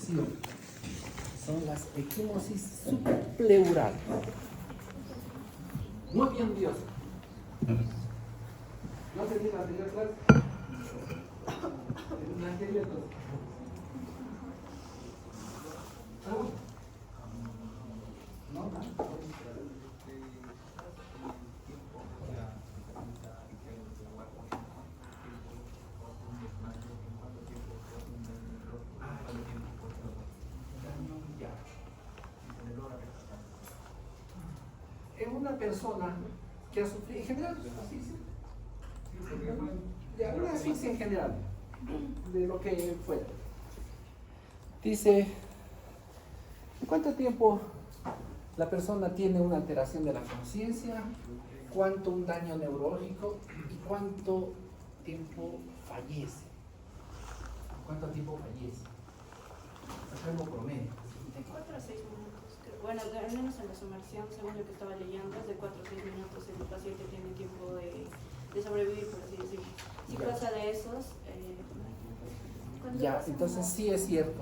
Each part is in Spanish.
extensión. Son las equimosis subpleural. Muy bien, Dios. ¿No se tiene la anterior clase? En la anterior clase. ¿No? En una persona que ha sufrido, en general, asfixia, de alguna asfixia en general, de lo que fuera. Dice, ¿en cuánto tiempo la persona tiene una alteración de la conciencia? ¿Cuánto un daño neurológico? ¿Y cuánto tiempo fallece? ¿Cuánto tiempo fallece? Es algo promedio. De 4 a 6 minutos. Bueno, al menos en la sumersión, según lo que estaba leyendo, es de 4 a 6 minutos el paciente tiene tiempo de sobrevivir, por así decirlo. Si pasa de esos... Ya, entonces sí es cierto.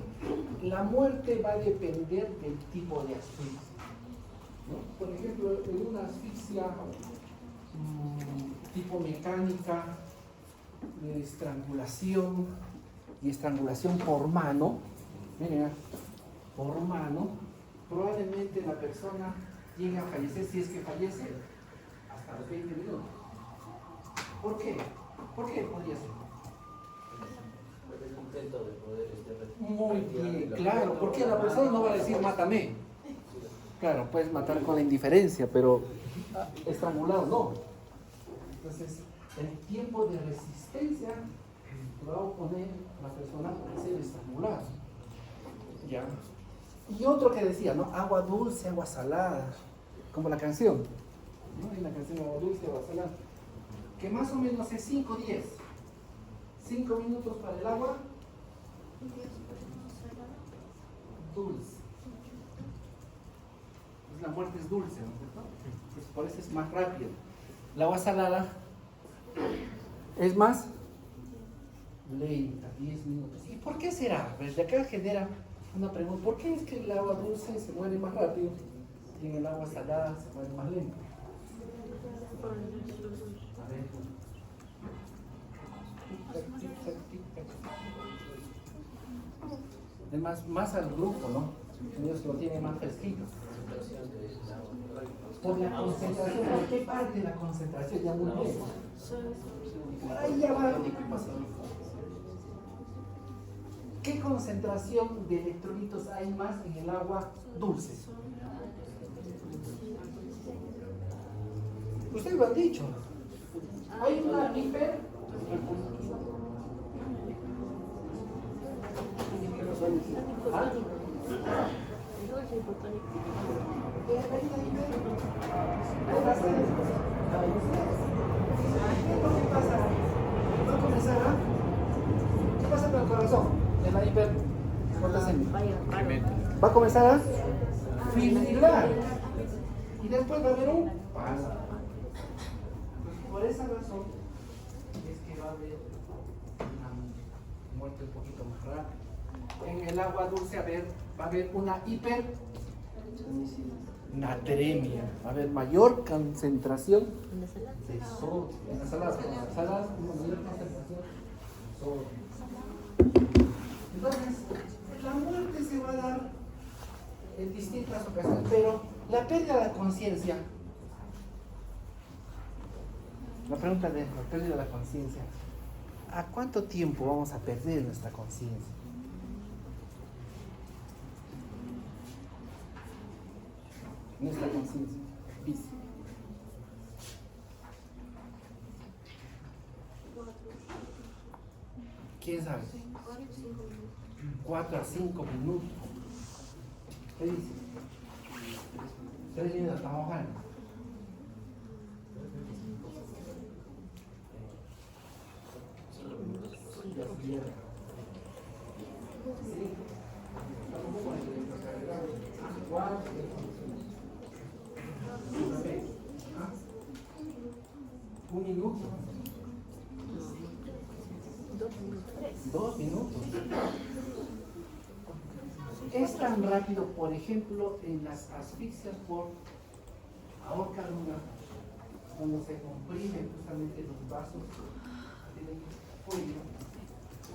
La muerte va a depender del tipo de asfixia, ¿no? Por ejemplo, en una asfixia tipo mecánica, de estrangulación y estrangulación por mano, mira, por mano, probablemente la persona llegue a fallecer, si es que fallece, hasta los 20 minutos. ¿Por qué? ¿Por qué podría ser? Muy bien, claro, porque la persona no va a decir mátame. Claro, puedes matar con la indiferencia, pero estrangulado no. Entonces, el tiempo de resistencia lo va a oponer la persona a ser estrangulada. Ya. Y otro que decía, ¿no? Agua dulce, agua salada, como la canción, ¿no? En la canción agua dulce, agua salada, que más o menos es 5-10. 5 minutos para el agua dulce. Pues la muerte es dulce, ¿no es cierto? Pues por eso es más rápido. La agua salada es más lenta, 10 minutos. ¿Y por qué será? Pues de acá genera una pregunta. ¿Por qué es que el agua dulce se muere más rápido y en el agua salada se muere más lento? A ver. Es más al grupo, ¿no? Ellos lo tienen más fresquito. Por la concentración, ¿por qué parte de la concentración? Ya muy bien. Por ahí ya va. ¿Qué concentración de electrolitos hay más en el agua dulce? Ustedes lo han dicho. Hay una hiper. ¿Ah? ¿Qué pasa con el corazón? En la hiperpotasemia. Va a comenzar a fibrilar. Y después va a haber un paso. Por esa razón es que va a haber una muerte un poquito más rápida. En el agua dulce va a haber una hipernatremia, va a haber mayor concentración de sodio. En las saladas, una mayor concentración de sodio. Entonces, la muerte se va a dar en distintas ocasiones, pero la pérdida de la conciencia, la pregunta de la pérdida de la conciencia, ¿a cuánto tiempo vamos a perder nuestra conciencia? Nuestra conciencia física. ¿Quién sabe? 4 a 5 minutos. ¿Qué dice? 3 minutos, estamos bajando. Un minuto. 2 minutos. Es tan rápido, por ejemplo, en las asfixias por ahorcadura, cuando se comprimen justamente los vasos del cuello,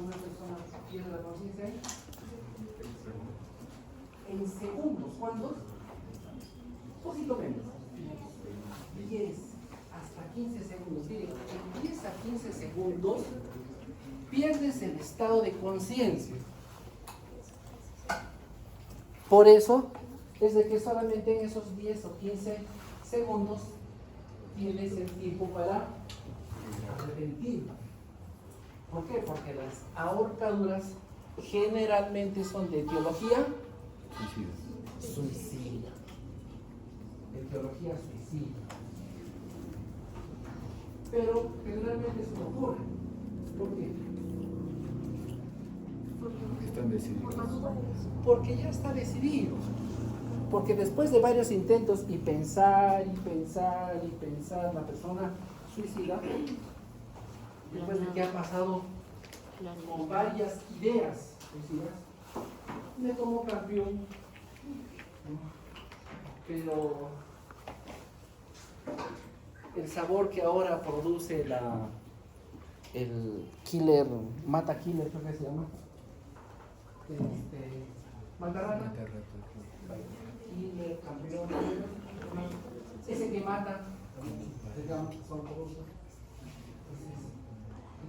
una persona pierde la conciencia en segundos. ¿Cuántos? Poquito menos. 10 hasta 15 segundos. Miren, en 10 a 15 segundos pierdes el estado de conciencia. Por eso es de que solamente en esos 10 o 15 segundos tienes el tiempo para arrepentir. ¿Por qué? Porque las ahorcaduras generalmente son de etiología suicida. Etiología suicida. Pero generalmente se ocurre. ¿Por qué? Están decididos. Porque ya está decidido. Porque después de varios intentos y pensar, la persona suicida, después de que ha pasado con varias ideas suicidas, me tomo campeón, pero el sabor que ahora produce el killer, mata killer, creo que se llama, Matarrata, killer, campeón, ese que mata, digamos, son todos.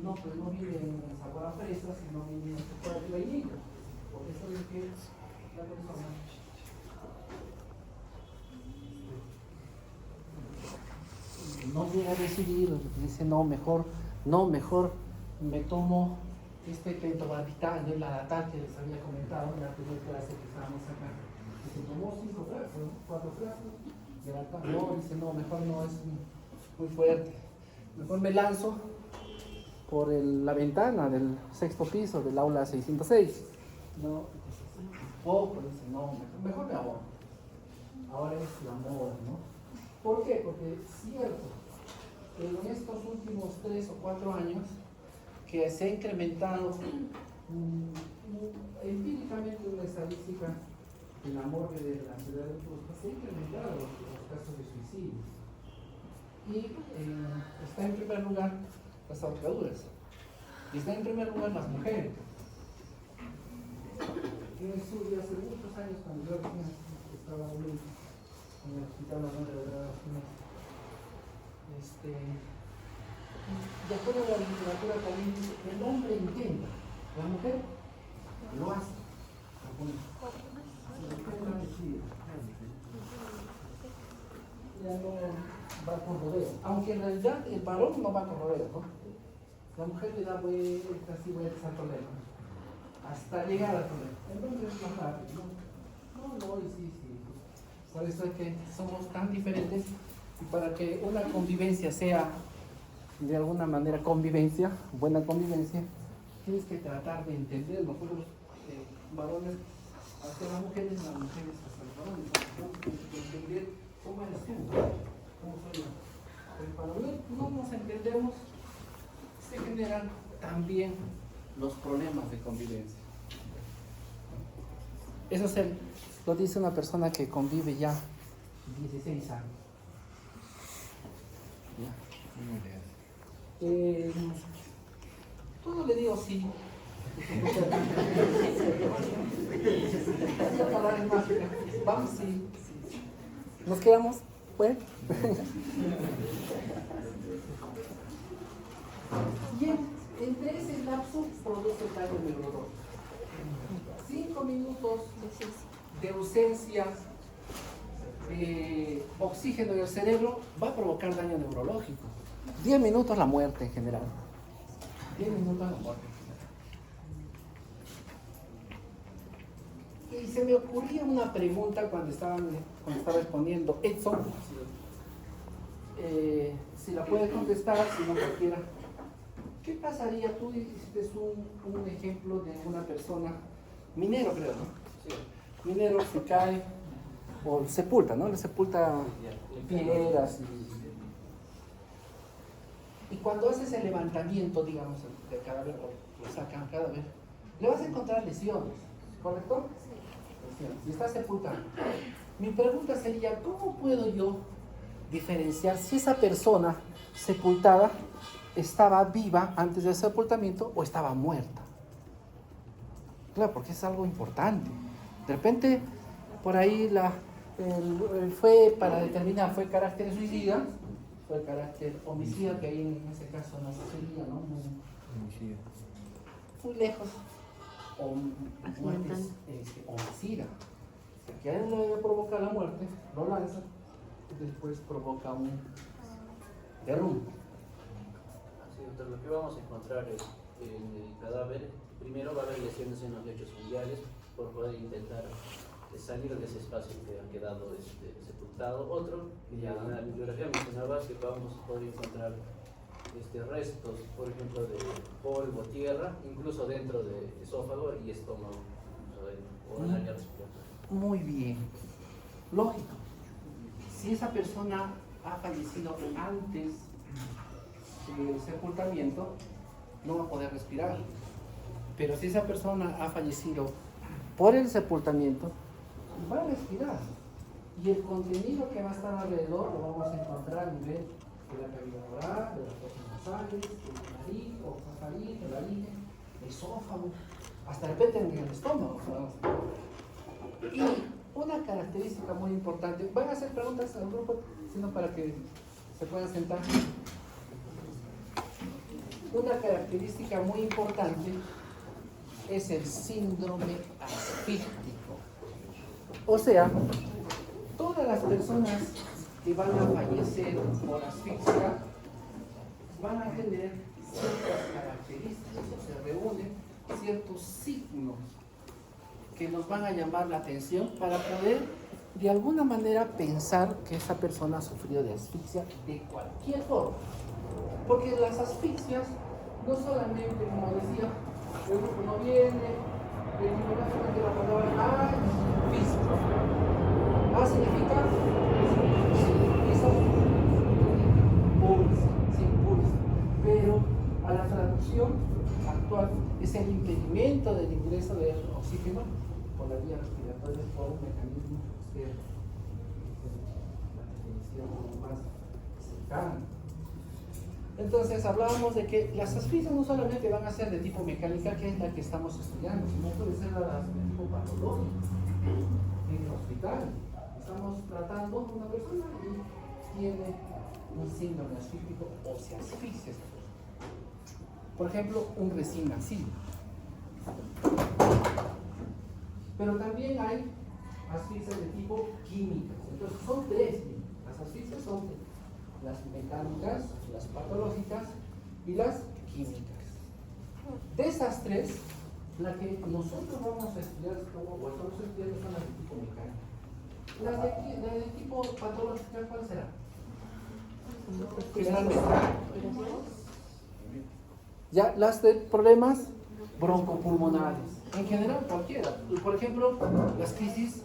No, pues no vive en sabor a fresa, sino vive en chocolate y vainilla. Por eso es que la persona no llega a decidir, dice no, mejor me tomo este pentobarbital, el ladatal que les había comentado en la primera clase que estábamos acá. Y se tomó 5 frascos, 4 frascos, y el altar no, dice no, mejor no, es muy fuerte. Mejor me lanzo por la ventana del 6º piso del aula 606. No, poco, dice, no, mejor me ahorro. Ahora es la moda, ¿no? ¿Por qué? Porque es cierto que en estos últimos 3 o 4 años que se ha incrementado empíricamente una estadística en la morgue de la ciudad de Cusco, se ha incrementado los casos de suicidio. Y está en primer lugar las ahorcaduras. Y está en primer lugar las mujeres. En el estudio hace muchos años, cuando yo estaba en el hospital de Grabaciones, de acuerdo a la literatura también dice que el hombre intenta, la mujer lo hace. Ya no va con rodeo, aunque en realidad el varón no va con rodeo, ¿no? La mujer le da vueltas y vueltas al problema, hasta llegar al problema. El hombre es más rápido, ¿no? Y sí. Por eso es que somos tan diferentes, y para que una convivencia sea de alguna manera buena convivencia, tienes que tratar de entender. Nosotros, varones hacia las mujeres hacia los varones, tenemos que entender cómo eres tú, cómo soy yo. Pero cuando no nos entendemos, se generan también los problemas de convivencia. Eso lo dice una persona que convive ya 16 años. Todo le digo sí. Vamos, sí. ¿Nos quedamos? Bueno. Y entre ese lapso produce daño neurológico. 5 minutos de ausencia de oxígeno en el cerebro va a provocar daño neurológico. 10 minutos la muerte en general. 10 minutos la muerte. Y se me ocurría una pregunta cuando estaba respondiendo Edson. Si la puede contestar, si no cualquiera. ¿Qué pasaría? Tú hiciste un ejemplo de una persona, minero creo, ¿no? Sí. Minero se cae o sepulta, ¿no? Le sepulta piedras y cuando haces el levantamiento, digamos, del cadáver, o lo sacan cadáver, le vas a encontrar lesiones, ¿correcto? y está sepultado. Mi pregunta sería, ¿cómo puedo yo diferenciar si esa persona sepultada estaba viva antes del sepultamiento o estaba muerta? Claro, porque es algo importante. De repente, por ahí fue para determinar, fue carácter suicida, fue carácter homicida, que ahí en ese caso no sería, ¿no? Muy lejos. O muerte homicida. Que a él le provoca la muerte, lo lanza, y después provoca un derrumbe. Así, doctor, lo que vamos a encontrar es en el cadáver, primero va a haber lesiones en los lechos unguiales por poder intentar salir de ese espacio que ha quedado sepultado. Otro, que ya en la bibliografía mencionaba que vamos a poder encontrar restos, por ejemplo, de polvo, tierra, incluso dentro del esófago y estómago, o en el área respiratoria. Muy bien. Lógico. Si esa persona ha fallecido antes del sepultamiento, no va a poder respirar. Pero si esa persona ha fallecido por el sepultamiento, va a respirar. Y el contenido que va a estar alrededor lo vamos a encontrar a nivel de la cavidad oral, de las fosas nasales, de la nariz, o faringe, de la laringe, el esófago, hasta de repente en el estómago. Y una característica muy importante, van a hacer preguntas al grupo, sino para que se puedan sentar. Una característica muy importante es el síndrome asfíctico. O sea, todas las personas que van a fallecer por asfixia van a tener ciertas características, o se reúnen ciertos signos que nos van a llamar la atención para poder de alguna manera pensar que esa persona ha sufrido de asfixia de cualquier forma. Porque las asfixias no solamente, como decía, el grupo no viene, el de la palabra físico. A significa sin pulso. Pero a la traducción actual es el impedimento del ingreso de oxígeno por la vía respiratoria por un mecanismo externo. La definición más cercana. Entonces hablábamos de que las asfixias no solamente van a ser de tipo mecánica, que es la que estamos estudiando, sino puede ser las de tipo patológico. En el hospital estamos tratando a una persona y tiene un síndrome asfíctico o se asfixia esa persona. Por ejemplo, un recién nacido. Pero también hay asfixias de tipo químicas. Entonces son tres. Las asfixias son las mecánicas, las patológicas y las químicas. De esas tres, la que nosotros vamos a estudiar, o estamos estudiando, son las de tipo mecánica. Las de tipo patológica, ¿cuál será? Ya, las de problemas broncopulmonares. En general, cualquiera. Por ejemplo, las crisis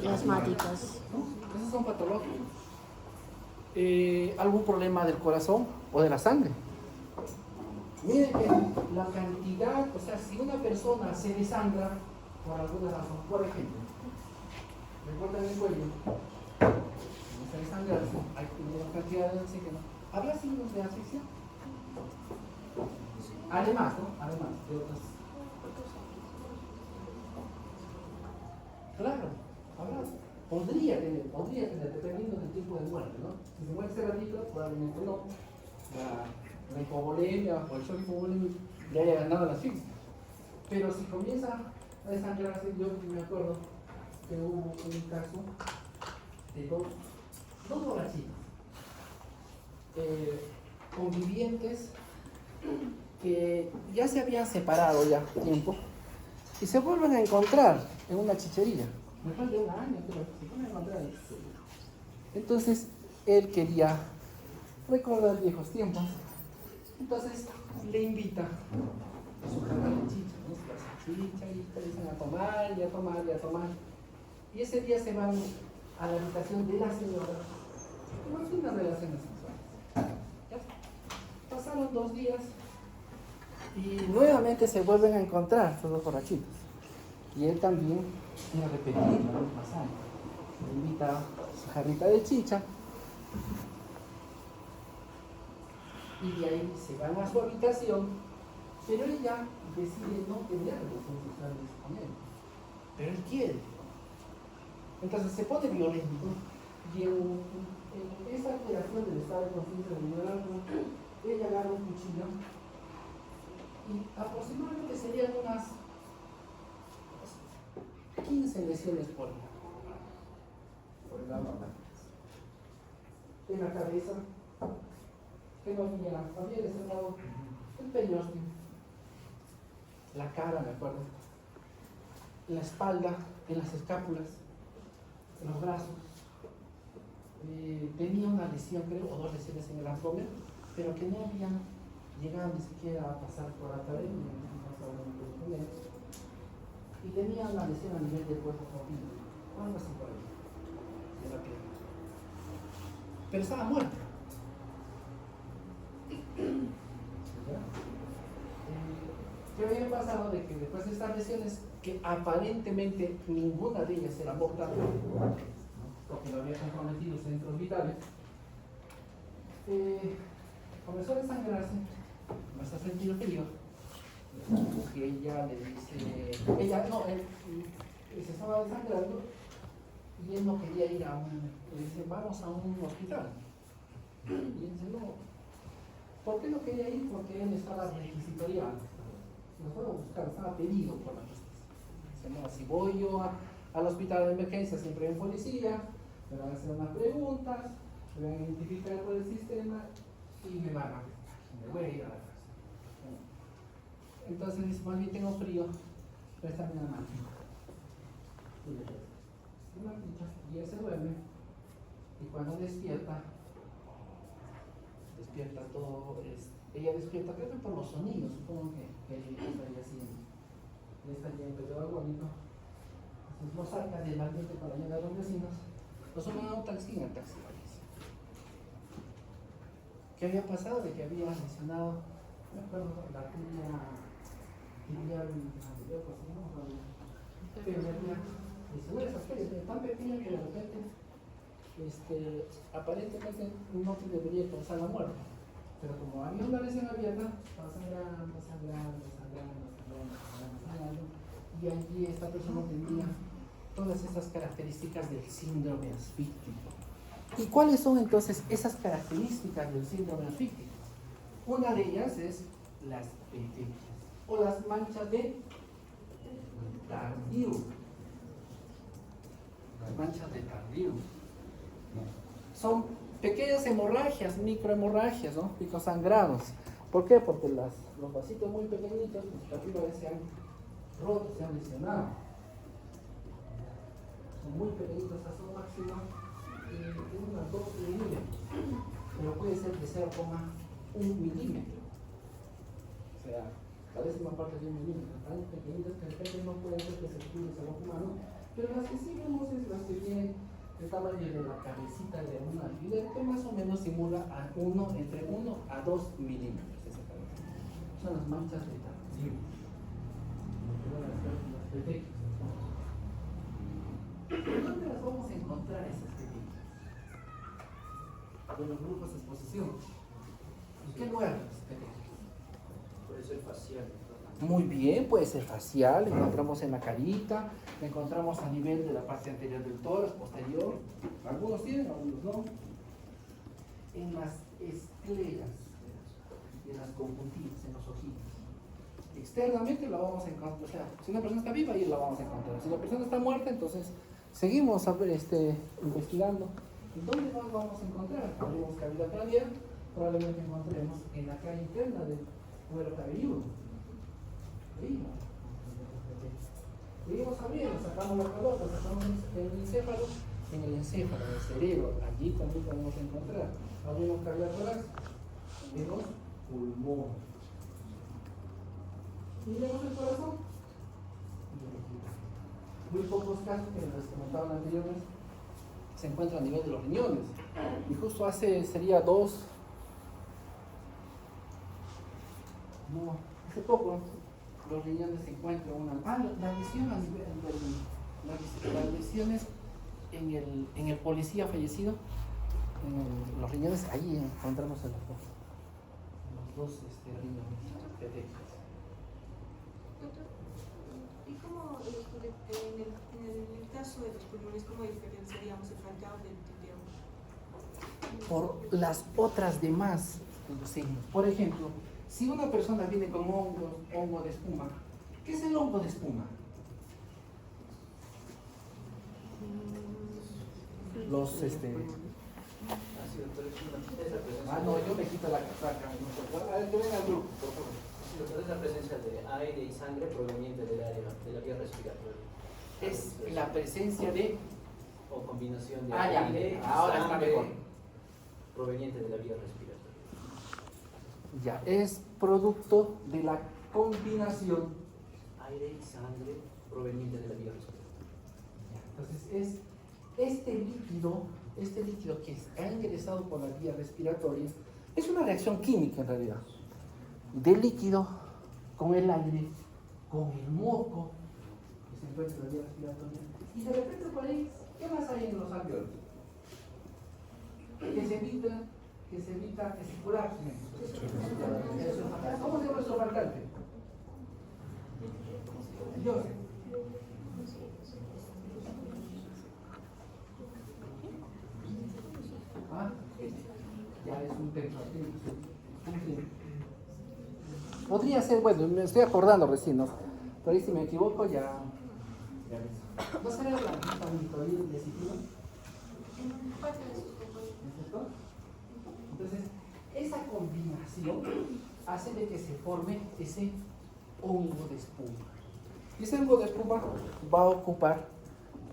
asmáticas. ¿no? Esos son patológicos. Algún problema del corazón o de la sangre. Miren que la cantidad, o sea, si una persona se desangra por alguna razón, por ejemplo, recuerdan el cuello, no se desangra, hay una cantidad de oxígeno. ¿Habrá signos de asfixia? Además, ¿no? Además de otras. Claro, habrá. Podría tener, dependiendo del tipo de muerte, ¿no? Si se muere ese ratito, probablemente no. La hipovolemia o el shock hipovolémico le haya ganado la asfixia. Pero si comienza a desangrarse, yo me acuerdo que hubo un caso de dos borrachitos convivientes que ya se habían separado ya tiempo y se vuelven a encontrar en una chichería. Después de un año, pero se vuelven a encontrar ahí. Entonces él quería recordar viejos tiempos. Entonces le invita a su canal de chicha, ¿no? Chicha y empiezan a tomar y a tomar y a tomar. Y ese día se van a la habitación de la señora. Imagina relaciones sexuales. ¿Ya? Pasaron 2 días y nuevamente se vuelven a encontrar estos dos borrachitos. Y él también quiere repetir la misma sangre. Le invita a su jarrita de chicha. Y de ahí se van a su habitación, pero ella decide no tener relaciones sexuales con él. Pero él quiere. Entonces se pone violento y en esa alteración del estado de conciencia de liderazgo, ella agarra un cuchillo y aproximadamente serían unas 15 lesiones por el lado en la cabeza, que no había desangrado el peñosque, la cara, me acuerdo, la espalda, en las escápulas, en los brazos. Tenía una lesión, creo, o 2 lesiones en el abdomen, pero que no habían llegado ni siquiera a pasar por la pared, y tenía una lesión a nivel del cuerpo profundo, algo así por ahí, de la pierna. Pero estaba muerta. ¿Qué había pasado? De que después de estas lesiones, que aparentemente ninguna de ellas era mortal, porque no había comprometido centros vitales, comenzó a desangrarse, comenzó a sentir frío, que ella le dice, se estaba desangrando y él no quería ir le dice, vamos a un hospital. Y él dice, no. ¿Por qué no quería ir? Porque él estaba requisitoriado. Se lo fue a buscar, estaba pedido por la justicia. Dice, no, si voy yo al hospital de emergencia, siempre hay un policía, me van a hacer unas preguntas, me van a identificar por el sistema y me van a arrestar. Me voy a ir a la casa. Entonces dice, más bien tengo frío, préstame una máquina. Y él se duerme, y cuando despierta todo, ella despierta, creo que por los sonidos, supongo que ella estaría en periodo agónico. Entonces lo saca del ambiente para llegar a los vecinos, lo suben a un taxi en el taxi. ¿Qué había pasado? De que había lesionado, no me acuerdo, la arteria tibial anterior, pero me había lesionado esa arteria tan pequeña que de repente aparentemente no te debería causar la muerte, pero como había una lesión abierta, estaba sangrando, y allí esta persona tenía todas esas características del síndrome asfíctico. ¿Y cuáles son entonces esas características del síndrome asfíctico? Una de ellas es las petequias o las manchas de Tardieu. Las manchas de Tardieu son pequeñas hemorragias, microhemorragias, ¿no? Picosangrados. ¿Por qué? Porque los vasitos muy pequeñitos, los capilares se han roto, se han lesionado. Son muy pequeñitos, hasta su máximo unos 2 milímetros, pero puede ser de 0,1 milímetro. O sea, la décima parte de 1 milímetro, tan pequeñitas que de repente no pueden ser perceptibles al ojo humano, pero las que sí vemos es las que tienen el tamaño de la cabecita de un alfiler, que más o menos simula entre 1 a 2 milímetros. Son las manchas de Tardieu. ¿Dónde las vamos a encontrar esas pequeñas? En los grupos de exposición. ¿En qué lugar las pequeñas? Puede ser facial. Muy bien, puede ser facial, la encontramos en la carita, la encontramos a nivel de la parte anterior del tórax, posterior. Algunos tienen, algunos no. En las escleras, en las conjuntivas, en los ojitos. Externamente la vamos a encontrar, o sea, si una persona está viva, ahí la vamos a encontrar. Si la persona está muerta, entonces seguimos investigando. ¿Dónde más vamos a encontrar? Abrimos cavidad craneal, probablemente encontremos en la cara interna del cuero cabelludo. Seguimos abriendo, sacamos la calota, sacamos el encéfalo, en el cerebro, allí también podemos encontrar. Abrimos cavidad torácica, en los pulmones. Y vemos el corazón. Muy pocos casos que les comentaba anteriormente se encuentran a nivel de los riñones. Y justo hace poco, los riñones se encuentran una... la lesión a nivel las lesiones en el policía fallecido, los riñones, ahí encontramos los dos riñones pequeños. Doctor, ¿y cómo en el caso de los pulmones, cómo diferenciaríamos el faltado del teteo? Por las otras demás signos. Por ejemplo, si una persona viene con hongo de espuma, ¿qué es el hongo de espuma? Los no, yo me quito la casaca. A ver, que venga el grupo, por favor. Es la presencia de aire y sangre proveniente del área de la vía respiratoria. Es la presencia de... O combinación de ya. aire y Ahora está sangre mejor. proveniente de la vía respiratoria. Ya, es producto de la combinación. Aire y sangre proveniente de la vía respiratoria. Entonces es este líquido que ha ingresado por la vía respiratoria, es una reacción química en realidad, del líquido con el aire, con el moco que se encuentra en la vía respiratoria, y de repente por ahí, ¿qué más hay en los alveolos? Que se evita que se colapse. ¿Cómo se llama el surfactante? Yo sé. Ya es un tema. Podría ser, bueno, me estoy acordando recién, ¿no? Pero ahí si me equivoco ya ves. ¿No será la nitroil de ciclón? Entonces, esa combinación hace de que se forme ese hongo de espuma. Y ese hongo de espuma va a ocupar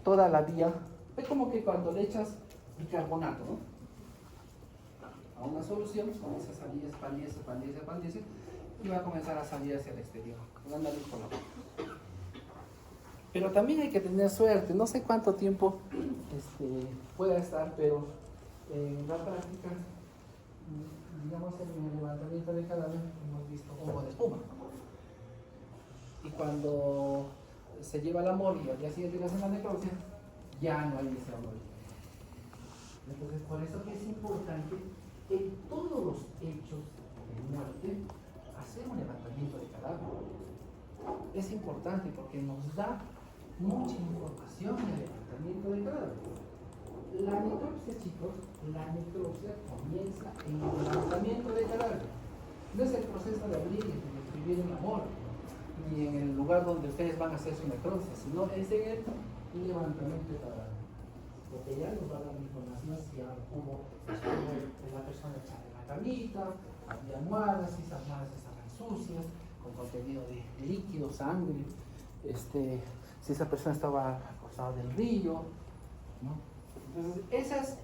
toda la vía. Es como que cuando le echas bicarbonato, ¿no? A una solución, comienza a salir, expandirse, y va a comenzar a salir hacia el exterior. Pero también hay que tener suerte. No sé cuánto tiempo pueda estar, pero en la práctica, digamos en el levantamiento de cadáver, hemos visto hongo de espuma. Y cuando se lleva la morgue y al día siguiente le hacen la necropsia, ya no hay ese hongo. Entonces, por eso que es importante en todos los hechos de muerte hacer un levantamiento de cadáver. Es importante porque nos da mucha información del levantamiento de cadáver. La necropsia, chicos, comienza en el levantamiento de cadáver. No es el proceso de abrir y de escribir un amor, ni en el lugar donde ustedes van a hacer su necropsia, sino es en el levantamiento de cadáver. Porque ya nos va a dar información si hubo la persona echada en la camita, había almohadas, si esas almohadas estaban sucias, con contenido de líquido, sangre, si esa persona estaba acostada del río, ¿no? Entonces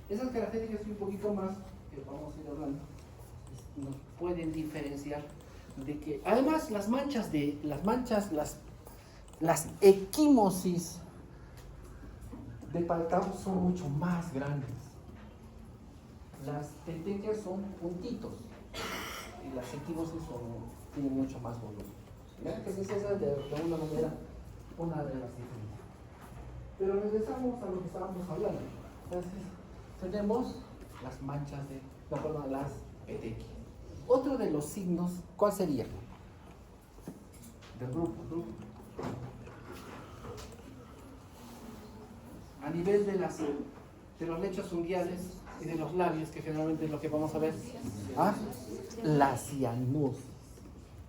esas características y un poquito más que vamos a ir hablando nos pueden diferenciar de que además las equimosis de Paltau son mucho más grandes. Las petequias son puntitos y las equimosis tienen mucho más volumen. Entonces esa es de alguna manera una de las diferencias. Pero regresamos a lo que estábamos hablando. Entonces tenemos las manchas las petequias. Otro de los signos, ¿cuál sería? Del grupo. A nivel de los lechos unguiales y de los labios, que generalmente es lo que vamos a ver. La cianosis.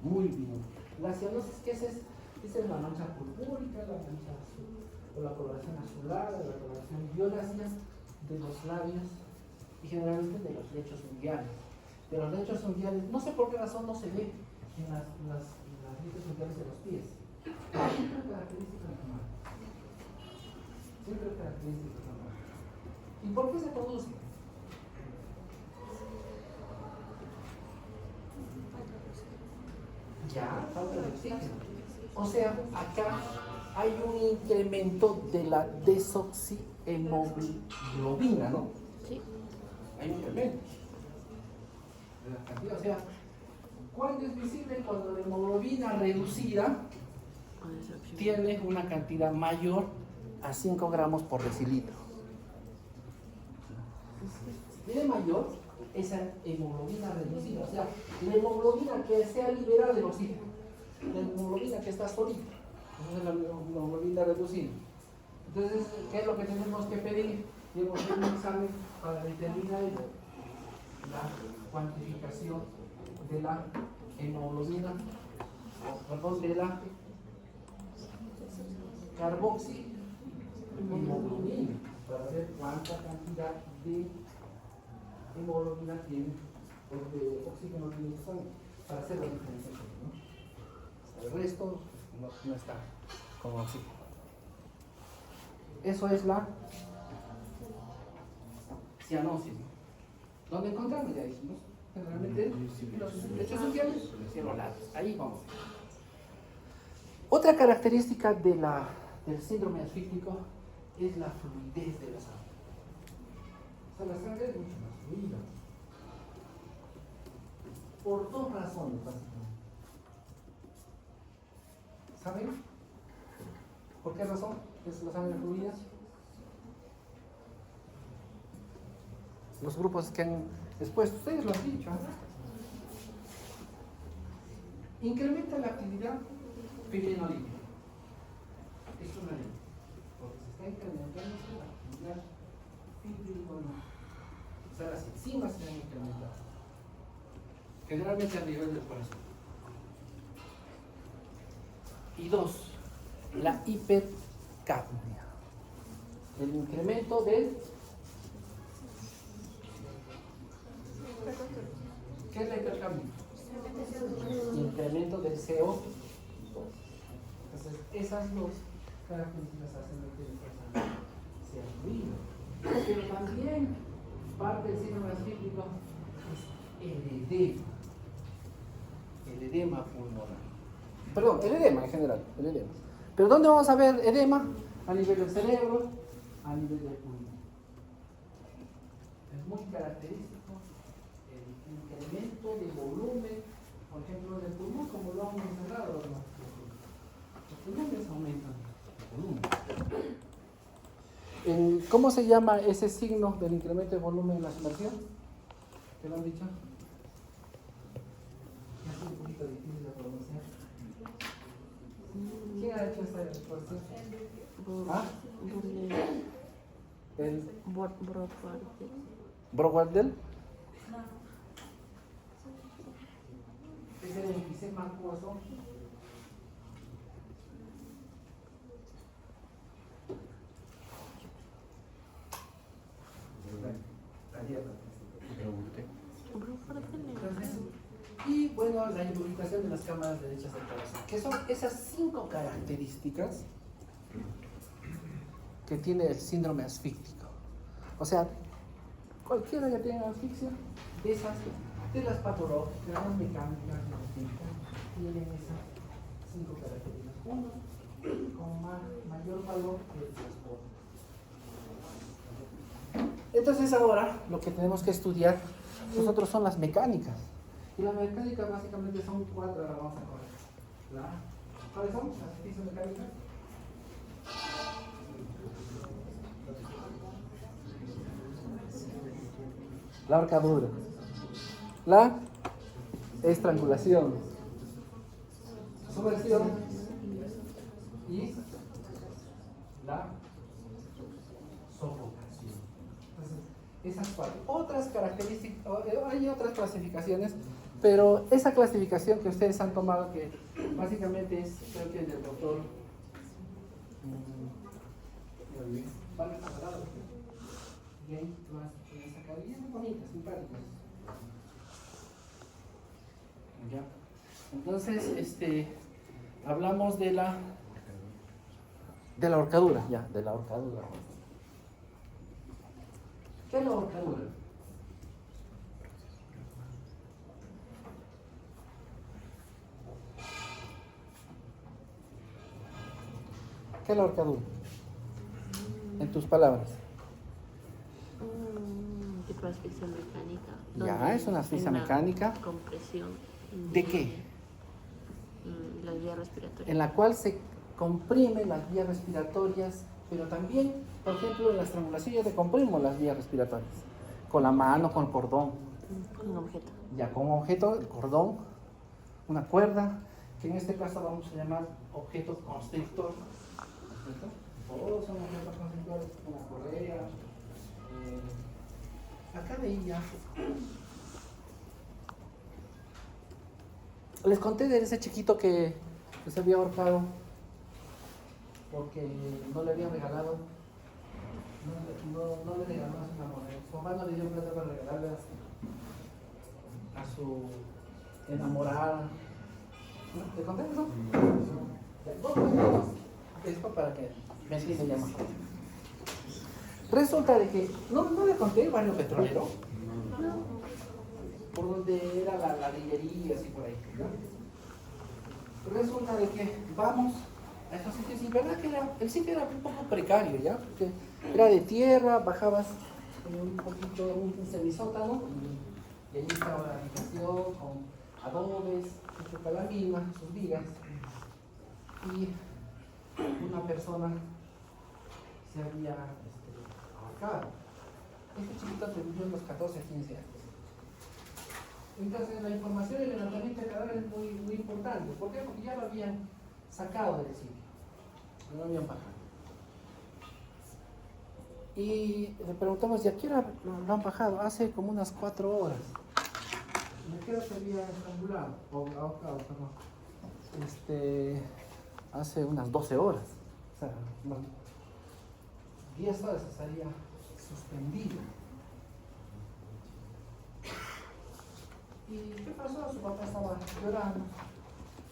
Muy bien. La cianosis, ¿qué es? Esa es la mancha purpúrica, la mancha azul, o la coloración azulada, la coloración violácea de los labios y generalmente de los lechos unguiales. De los lechos unguiales, no sé por qué razón no se ve en las lechos unguiales de los pies. Siempre característica normal. Siempre característica normal. ¿Y por qué se produce? Ya, falta de oxígeno. O sea, acá hay un incremento de la desoxihemoglobina, ¿no? Sí. Hay un incremento de la cantidad. O sea, ¿Cuándo es visible? Cuando la hemoglobina reducida tiene una cantidad mayor a 5 gramos por decilitro. Si tiene mayor, esa hemoglobina reducida, o sea, la hemoglobina que se ha liberado del oxígeno, la hemoglobina que está solita, esa es la hemoglobina reducida. Entonces, ¿qué es lo que tenemos que pedir? Tenemos que hacer un examen para determinar la cuantificación de la hemoglobina, perdón, de la carboxihemoglobina, para ver cuánta cantidad de hemoglobina tiene, o de oxígeno tiene en sangre, para hacer la diferencia, ¿no? El resto no está con oxígeno. Eso es la cianosis, ¿no? ¿Dónde encontramos? Ya dijimos, generalmente en los lechos sociales, celulares. Ahí vamos. Otra característica del síndrome asfíctico es la fluidez de la sangre. O sea, la sangre es mucho más fluida. Por dos razones, básicamente. ¿Saben? ¿Por qué razón es la sangre fluida? Los grupos que han expuesto, ustedes lo han dicho, ¿eh? Incrementa la actividad fibrinolítica. Es una ley, porque se está incrementando la actividad fibrinolítica. O sea, las enzimas se han incrementado, generalmente a nivel del corazón. Y dos, la hipercapnia, el incremento del... ¿Qué es la hipercapnia? Incremento del CO2. Entonces, esas dos características hacen que el sangre sea fluida. Pero también parte del síndrome asfíctico es el edema pulmonar. Perdón, el edema en general, el edema. Pero ¿dónde vamos a ver edema? A nivel del cerebro, a nivel del pulmón. Es muy característico el incremento de volumen, por ejemplo, del pulmón, como lo hemos mencionado. Los pulmones aumentan el volumen. ¿Cómo se llama ese signo del incremento de volumen en la sumersión? ¿Qué lo han dicho? Es un poquito difícil de pronunciar. ¿Quién ha hecho esta respuesta? ¿Ah? El Brockwardel. Es el enfisema acuoso. Y bueno, la indubitación de las cámaras derechas del corazón, que son esas 5 características que tiene el síndrome asfíctico. O sea, cualquiera que tenga asfixia, de las patológicas, las mecánicas, las químicas, tienen esas 5 características. Uno, con mayor valor que el transporte. Entonces ahora lo que tenemos que estudiar nosotros son las mecánicas. Y las mecánicas básicamente son 4, ahora vamos a correr. ¿Cuáles son las fisiomecánicas? La ahorcadura, la estrangulación, subversión y la sofocación. Entonces, esas 4. Otras características, hay otras clasificaciones, pero esa clasificación que ustedes han tomado, que básicamente es, creo que el del doctor bien, más bien bonitas, simpáticas. Ya. Entonces, hablamos de la ahorcadura, ya, de la ahorcadura. ¿Qué es la ahorcadura? ¿Qué es la ahorcadura? En tus palabras. Tipo asfixia mecánica. Ya, es una asfixia mecánica. Compresión ¿De qué? Las vías respiratorias. En la cual se comprimen las vías respiratorias, pero también, por ejemplo, en la estrangulación ya te comprimo las vías respiratorias, con la mano, con el cordón, Con un objeto. ya con objeto, el cordón, una cuerda, que en este caso vamos a llamar objeto constrictor. ¿Cierto? Todos son objetos constrictores, una correa. Acá veía. Les conté de ese chiquito que se había ahorcado porque no le habían regalado, no le regaló a su enamorada. Su mamá no le dio plata para regalarle a su enamorada. ¿No? ¿Te conté eso? Esto para que me entiendan ya más. Resulta de que, no le conté el barrio petrolero, por donde era la ladrillería, así por ahí, ¿no? Resulta de que vamos a esos sitios, y verdad que el sitio era un poco precario, ¿ya? Porque era de tierra, bajabas un poquito, un semisótano, y allí estaba la habitación con adobes, hecho para la misma, sus vigas, y una persona se había ahorcado. Este chiquito vivió unos 14 a 15 años. Entonces la información del levantamiento de cadáver es muy, muy importante. ¿Por qué? Porque ya lo habían sacado del sitio, no lo habían bajado. Y le preguntamos, ¿y a qué hora lo han bajado? Hace como unas 4 horas. ¿Y a qué hora se había estrangulado? O ahorcado, perdón. Hace unas 12 horas. O sea, unas 10 horas estaría suspendido. ¿Y qué pasó? Su papá estaba llorando.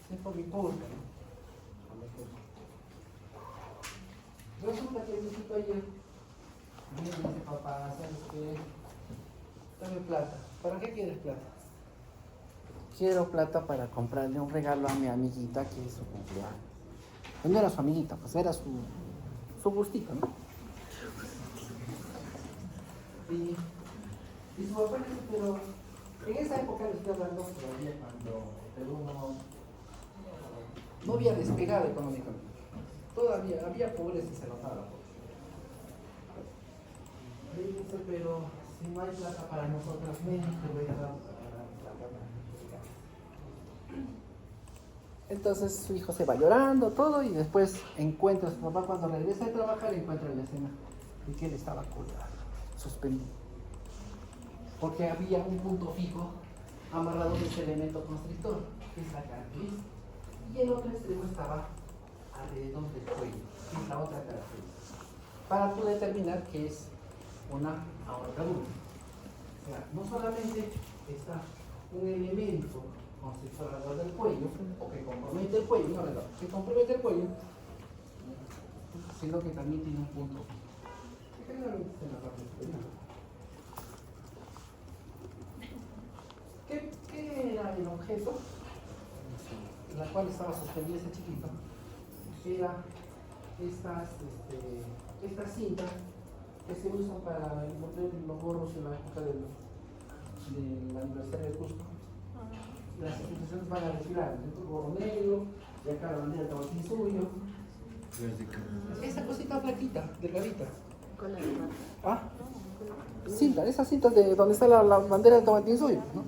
Se fue mi pobre. Resulta que el chico ayer viene y dice, papá, ¿sabes qué? Dame plata. ¿Para qué quieres plata? Quiero plata para comprarle un regalo a mi amiguita que es su cumpleaños. No era su amiguita, pues era su gustito, ¿no? Y su papá le dice, pero en esa época le estoy hablando todavía cuando Perú no había despegado económicamente. Todavía había pobreza y se notaba. Le dice, pero si no hay plata para nosotras, te voy a dar plata. Entonces su hijo se va llorando, todo, y después encuentra a su papá cuando regresa de trabajar, encuentra la escena de que él estaba colgado, suspendido. Porque había un punto fijo amarrado de ese elemento constrictor, que es la característica, y el otro extremo estaba alrededor del cuello, que es la otra característica, para tú determinar que es una ahorcadura. O sea, no solamente está un elemento constrictor alrededor del cuello, o que compromete el cuello, no alrededor, que compromete el cuello, sino que también tiene un punto fijo, que generalmente está en la parte superior. ¿Qué era el objeto en la cual estaba suspendido ese chiquito? Era estas cintas que se usan para envolver los gorros en la época del aniversario de Cusco. Las instituciones van a retirar el gorro negro, y acá la bandera de Tahuantinsuyo. Esa cosita flaquita, delgadita. Con la demás. ¿Ah? Cinta, esas cintas de donde está la bandera de Tahuantinsuyo, ¿no?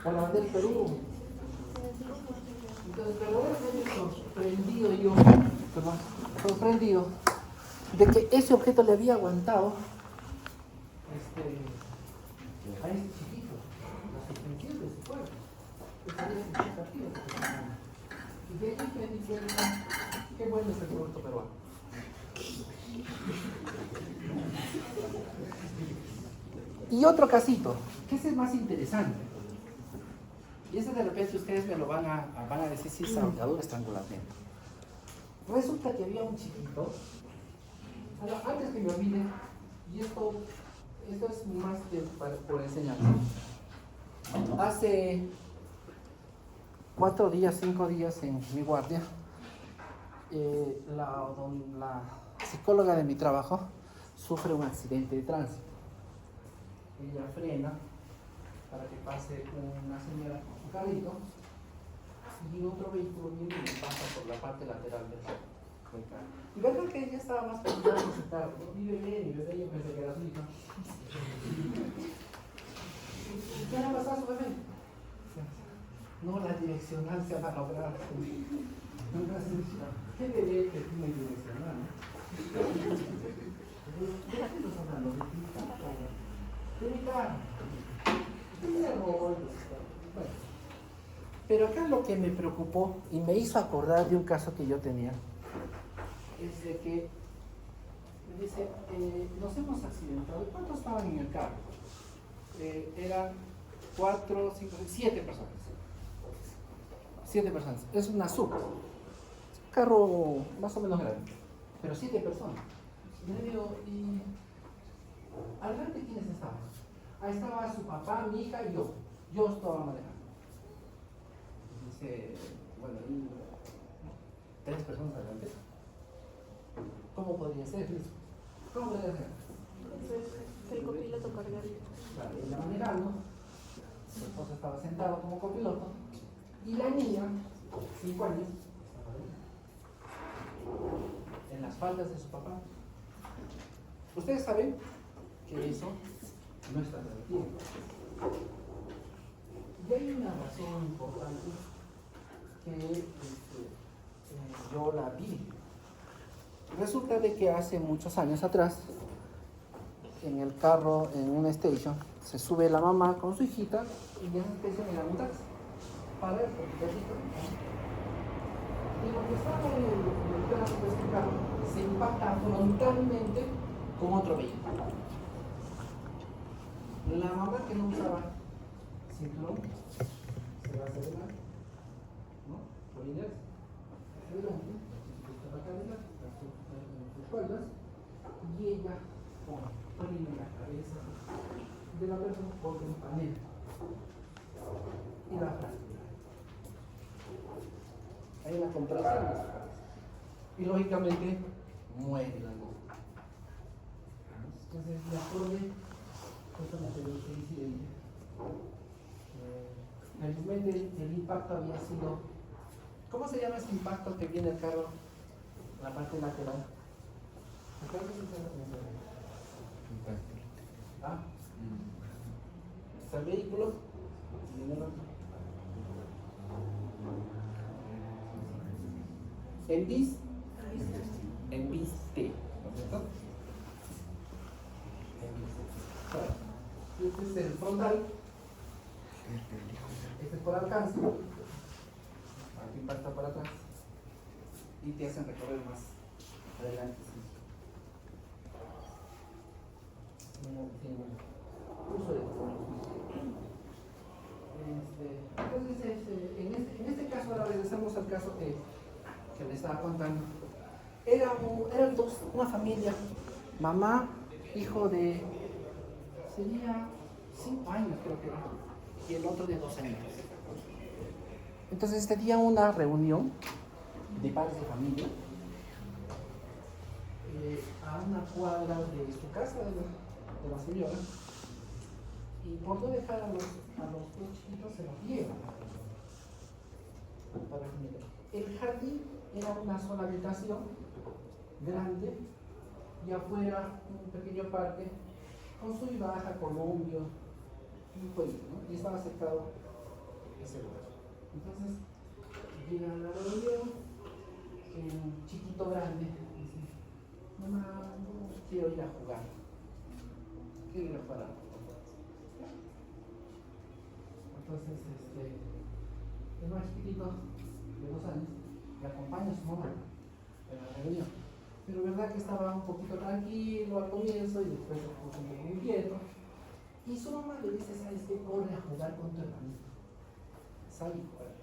O la bandera del Perú. Entonces, verdaderamente sorprendido de que ese objeto le había aguantado a este chiquito, la suspensión de su cuerpo. Y de ahí me di cuenta, qué bueno es el producto peruano. Y otro casito, que ese es más interesante. Y ese de repente ustedes me lo van a decir si es ahorcadura estrangulamiento. Resulta que había un chiquito, antes que me olvide, y esto es más que por enseñar. Hace 4 días, 5 días en mi guardia, la psicóloga de mi trabajo sufre un accidente de tránsito. Ella frena para que pase una señora con su carrito y otro vehículo viene y me pasa por la parte lateral del carro. Y verdad que ella estaba más preocupada por su carro, ¿no? Y bebé, yo pensé que era su hija. ¿Qué le ha pasado a su bebé? No, la direccional se va a lograr. ¿Qué bebé que tiene direccional? ¿De qué estamos hablando? ¿De mi carro? ¿De mi carro? Bueno, pero acá lo que me preocupó y me hizo acordar de un caso que yo tenía es de que me dice, nos hemos accidentado. ¿Cuántos estaban en el carro? Eran 4, 5, 6, 7 personas. 7 personas. Es una sub. Carro más o menos grande. Pero 7 personas. Y le digo, ¿y al frente quiénes estaban? Ahí estaba su papá, mi hija y yo. Yo estaba manejando. Dice, bueno, y 3 personas adelante. ¿Cómo podría ser? ¿Cómo podría ser? El copiloto cargar. Claro, ella manejando, su esposo estaba sentado como copiloto, y la niña, 5 años, estaba ahí, en las faldas de su papá. Ustedes saben que eso no está permitido. Y hay una razón importante que yo la vi. Resulta de que hace muchos años atrás, en el carro, en una station, se sube la mamá con su hijita y en esa station era un taxi. Para el perrito. Y lo que estaba en el tráfico de este carro se impacta frontalmente con otro vehículo. La mamá que no usaba cinturón se va hacia adelante, ¿no? Por inercia. Hacia adelante, está para acá adelante, sus espaldas, y ella pone la cabeza de la persona contra un panel y la fractura. Hay una contracción de su cabeza. Y lógicamente muere la niña. Entonces me acordé justamente de ese incidente. Felizmente el impacto había sido. ¿Cómo se llama ese impacto que viene el carro? La parte lateral. ¿Ah? Está el vehículo. En bis. En bis T. ¿No es cierto? Este es el frontal. Este es por alcance. Aquí impacta para atrás. Y te hacen recorrer más adelante. Uso de entonces, en este caso, ahora regresamos al caso que le estaba contando. Eran una familia, mamá, hijo de, sería 5 años creo que era, y el otro de 2 años. Entonces tenía una reunión de padres de familia a una cuadra de su casa, de la señora, y por no dejar a los 2 chiquitos se los llevan para comer. El jardín era una sola habitación grande y afuera un pequeño parque con sub y baja, columpio, un jueguito, ¿no? Y estaba cercado ese lugar. Entonces llegan a la reunión, el chiquito grande dice, mamá, no quiero ir a jugar, quiero ir a jugar. Entonces, el más chiquitito de 2 años le acompaña a su mamá en la reunión. Pero verdad que estaba un poquito tranquilo al comienzo y después se puso un poco inquieto. Y su mamá le dice, ¿sabes qué? Corre a jugar con tu hermanito. Sal y juega.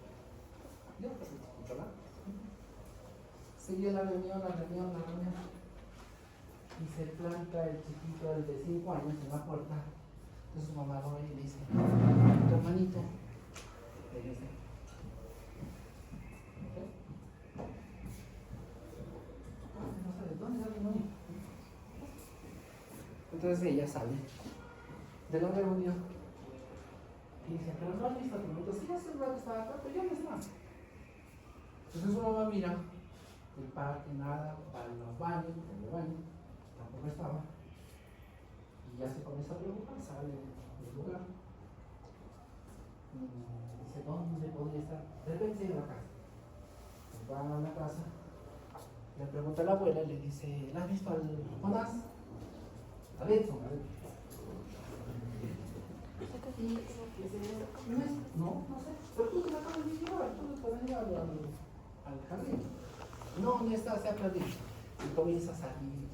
Yo pues no escucho nada. Siguió la reunión. Y se planta el chiquito, el de 5 años, en la puerta. Entonces su mamá va y le dice, tu hermanito, le dice, no sabe dónde sale el niño. Entonces ella sale de la reunión y dice, pero no has visto a tu hermanito. Sí, hace un rato estaba acá, pero ya no está. Entonces su mamá mira el parque, nada, para los baños, en el baño, tampoco estaba. Y ya se comienza a preocupar, sale del lugar. Dice, ¿dónde podría estar? De repente llega a la casa. Va a la casa, le pregunta a la abuela y le dice, ¿la has visto al Jonás? A Benson, a ver. No sé, pero tú te la acabas de llevar, tú te la has llevado al jardín. No está, se ha perdido. Y comienza a salir,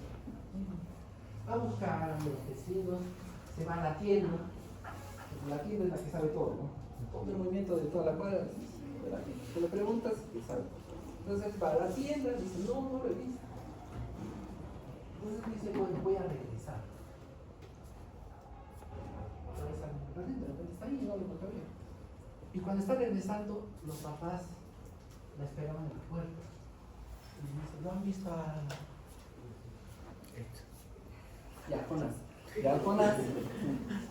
a buscar los vestidos, se va a la tienda es la que sabe todo, ¿no? Todo el movimiento de toda la cuadra de la tienda. Si le preguntas, y sabe. Entonces va a la tienda, dice, no lo he visto. Entonces dice, bueno, voy a regresar. Otra vez al jardín, de repente está ahí, no lo encuentro bien. Y cuando está regresando, los papás la esperaban en la puerta. Y dice, ¿lo han visto a...? Ya, Jonás. Ya, Jonás.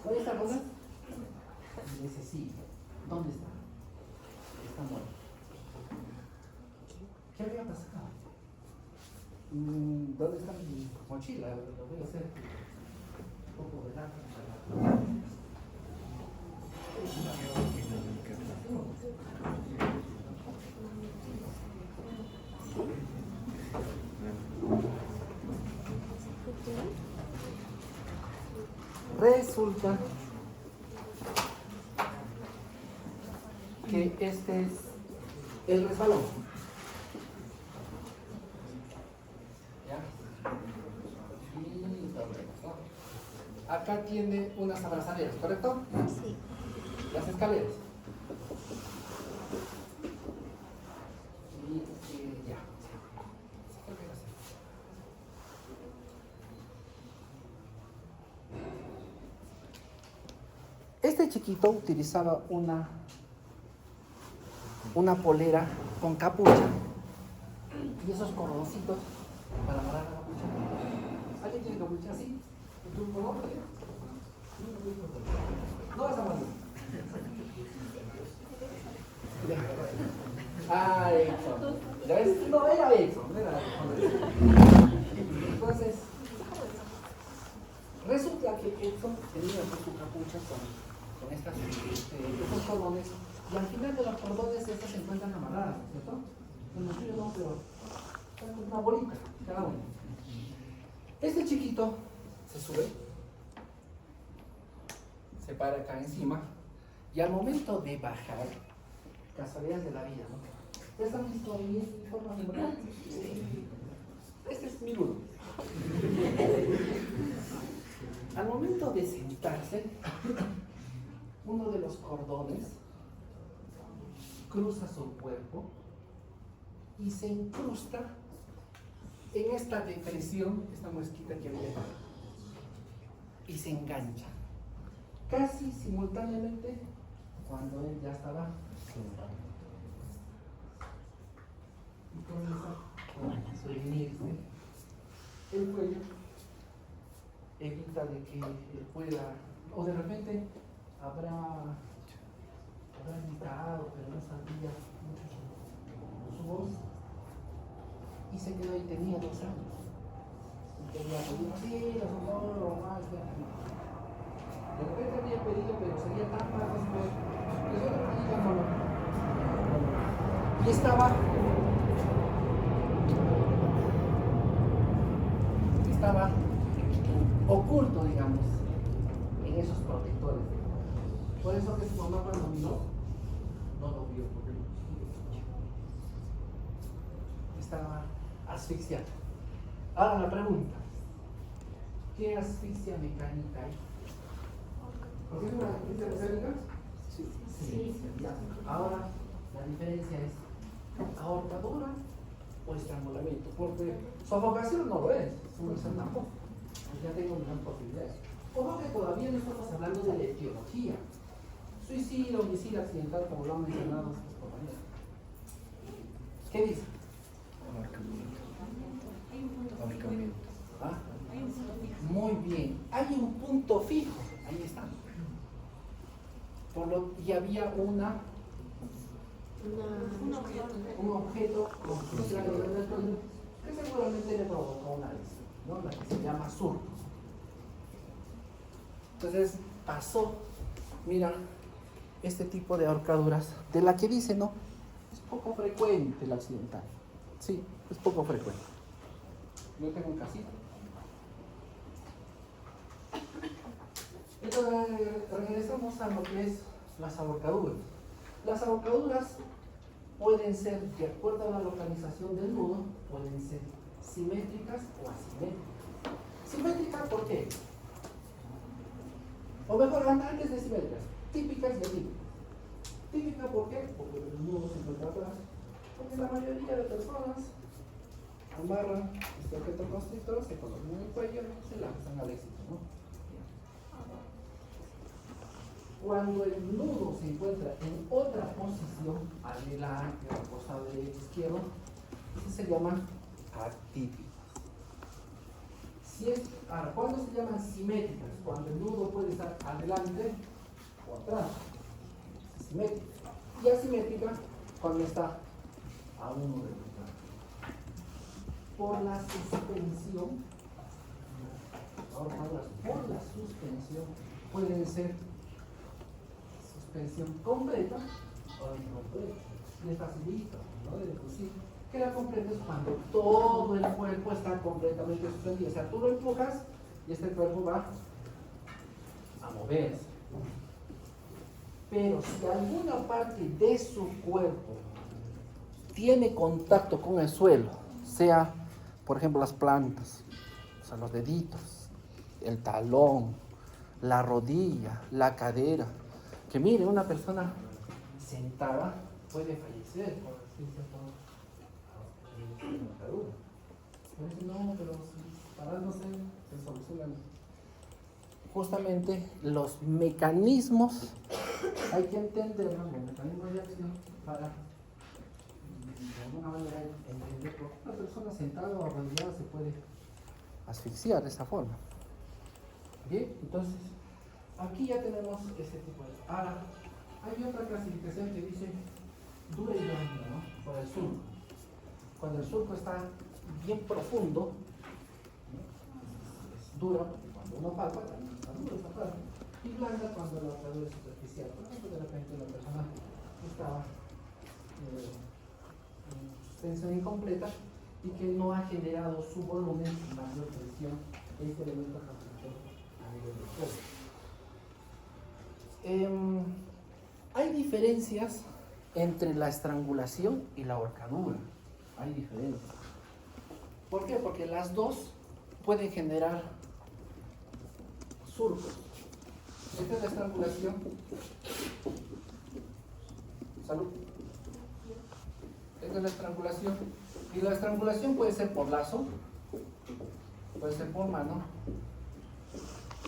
¿Dónde está Jonás? Y dice, sí. ¿Dónde está? Está muerto. ¿Qué había pasado? ¿Dónde está mi mochila? Lo voy a hacer un poco de lata. Resulta que este es el resbalón. ¿Ya? Y acá tiene unas abrazaderas, ¿correcto? Sí. Las escaleras. Y ya. Este chiquito utilizaba una polera con capucha y esos cordoncitos para amarrar la capucha. ¿Alguien tiene capucha así? ¿Tú no? No vas a amarrar. Ah, Edson. ¿Ya ves? No, era Edson. Entonces, resulta que Edson tenía su capucha con estos cordones, y al final de los cordones estas se encuentran amarradas, ¿cierto? Bueno, yo no, pero es una bolita cada uno. Este chiquito se sube, se para acá encima, y al momento de bajar, casualidades de la vida, ¿no? ¿Ya han visto ahí en forma de verdad? Sí. Este es mi duro. Al momento de sentarse, uno de los cordones cruza su cuerpo y se incrusta en esta depresión, esta muesquita que había acá, y se engancha casi simultáneamente cuando él ya estaba y comienza a suprimirse el cuello, evita de que él pueda, o de repente habrá gritado, pero no sabía mucho su voz, y se quedó ahí, tenía 2 años. Y quería pedir, sí, no, más, de repente había pedido, pero sería tan mal después, que yo le pedí no. Y estaba oculto, digamos, en esos protectores. Por eso que su mamá cuando miró, no lo vio, porque estaba asfixiado. Ahora la pregunta, ¿qué asfixia mecánica hay? ¿Por qué es una asfixia mecánica? Sí. Ahora la diferencia es ahorcadura o estrangulamiento, porque sofocación no lo es, sumersión tampoco. Ya tengo gran posibilidad. Ojo que todavía no estamos hablando de la etiología. Suicidio, homicidio accidental, como lo han mencionado sus compañeros. ¿Qué dice? Ahorcamiento. ¿Ah? Muy bien. Hay un punto fijo. Ahí está. Y había Un objeto. Un objeto que seguramente le provocó una lesión, ¿no? La que se llama surco. Entonces pasó, mira, este tipo de ahorcaduras, de la que dice, ¿no? Es poco frecuente el accidental. Sí, es poco frecuente. Yo tengo un casito. Entonces regresamos a lo que es las ahorcaduras. Las ahorcaduras pueden ser, de acuerdo a la localización del nudo, pueden ser simétricas o asimétricas. Simétricas, ¿por qué? O mejor, antes de simétricas, típicas y atípicas. Típica, ¿por qué? Porque el nudo se encuentra atrás. Porque la mayoría de personas amarran este objeto constrictor, se colocan en el cuello y se lanzan al éxito, ¿no? Cuando el nudo se encuentra en otra posición, adelante, al costado derecho, izquierdo, eso se llama atípicas. Ahora, ¿cuándo se llaman simétricas? Cuando el nudo puede estar adelante o atrás. Simétrica. Y asimétrica cuando está a uno de los lados. Por la suspensión, por la suspensión pueden ser suspensión completa o incompleta. Y es facilito, ¿no? De deducir que la completa es cuando todo el cuerpo está completamente suspendido. O sea, tú lo empujas y este cuerpo va a moverse. Pero si alguna parte de su cuerpo tiene contacto con el suelo, sea, por ejemplo, las plantas, o sea, los deditos, el talón, la rodilla, la cadera, que mire, una persona sentada puede fallecer por asfixia por dentadura. Parece no, pero parándose se solucionan justamente los mecanismos. Hay que entender los mecanismos de acción para de alguna manera entender por qué una persona sentada o arrodillada se puede asfixiar de esa forma. Bien, entonces aquí ya tenemos este tipo de... Ahora, hay otra clasificación que dice dura y blanda, ¿no? Por el surco. Cuando el surco está bien profundo, ¿no? Es dura, porque cuando uno palpa, también está dura esa parte. Y blanda cuando la ahorcadura es superficial. Por ejemplo, de repente la persona estaba en suspensión incompleta y que no ha generado su volumen y mayor presión este elemento constructor a nivel del cuerpo. Hay diferencias entre la estrangulación y la ahorcadura. Hay diferencias. ¿Por qué? Porque las dos pueden generar surcos. Esta es la estrangulación. Salud. Esta es la estrangulación. Y la estrangulación puede ser por lazo, puede ser por mano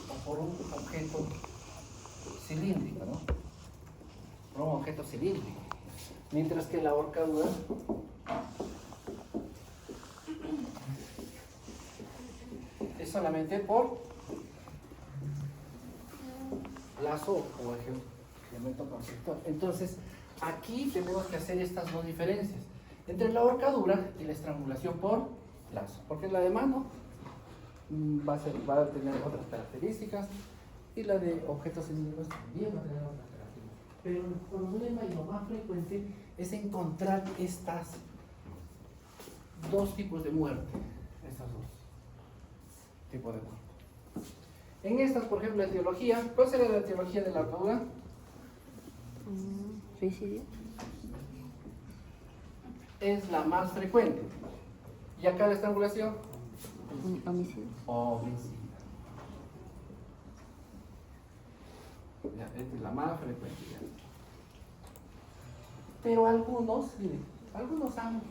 o por un objeto cilíndrico, ¿no? Por un objeto cilíndrico. Mientras que la ahorcadura es solamente por lazo o elemento constructor. Entonces, aquí tenemos que hacer estas dos diferencias entre la ahorcadura y la estrangulación por lazo, porque la de mano va a tener otras características y la de objetos cilíndricos también va a tener otras características. Pero el problema y lo más frecuente es encontrar estas dos tipos de muerte, estos dos tipos de muerte. En estas, por ejemplo, la etiología, ¿cuál sería la etiología de la ahorcadura? Suicidio. Es la más frecuente. ¿Y acá la estrangulación? Homicidio. Homicidio. Ya, esta es la más frecuente. Ya. Pero algunos, miren, algunos han...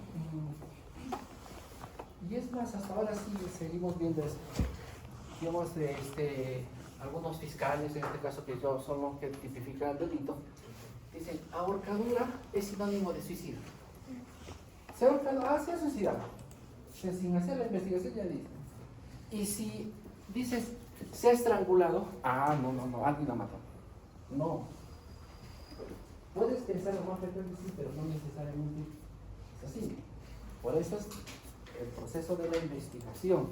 y es más, hasta ahora sí seguimos viendo esto. Digamos, algunos fiscales, en este caso que yo son los que tipifican el delito, dicen, ahorcadura es sinónimo de suicidio. Se ha ahorcado, se ha suicidado. Sin hacer la investigación ya dice. Y si dices, se ha estrangulado, no, alguien la mató. No. Puedes pensar lo más frecuente, sí, pero no necesariamente es así. Por eso es el proceso de la investigación,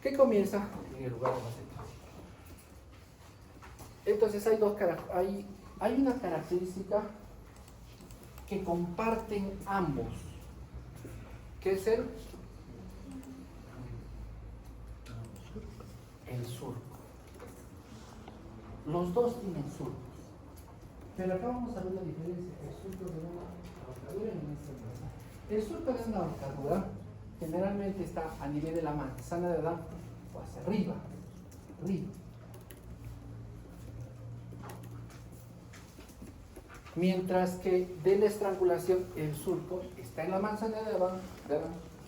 que comienza en el lugar más central. Entonces hay una característica que comparten ambos, que es el surco. Los dos tienen surcos, pero acá vamos a ver la diferencia, el surco de una ahorcadura y una estrangulación. El surco de una ahorcadura generalmente está a nivel de la manzana de Adán o hacia arriba. Mientras que de la estrangulación el surco está en la manzana de Adán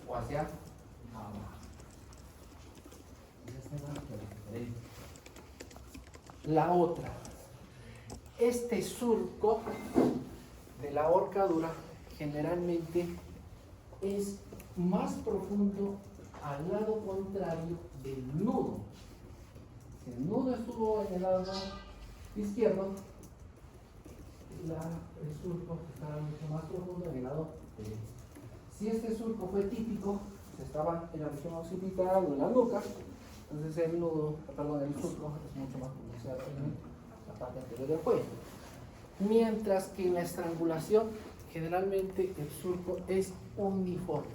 o hacia abajo. La otra, este surco de la ahorcadura generalmente es más profundo al lado contrario del nudo. Si el nudo estuvo en el lado izquierdo, el surco estará mucho más profundo en el lado derecho. Si este surco fue típico, se estaba en la región occipital o en la nuca, entonces el surco es mucho más pronunciado en la parte anterior del cuello. Mientras que en la estrangulación, generalmente el surco es uniforme,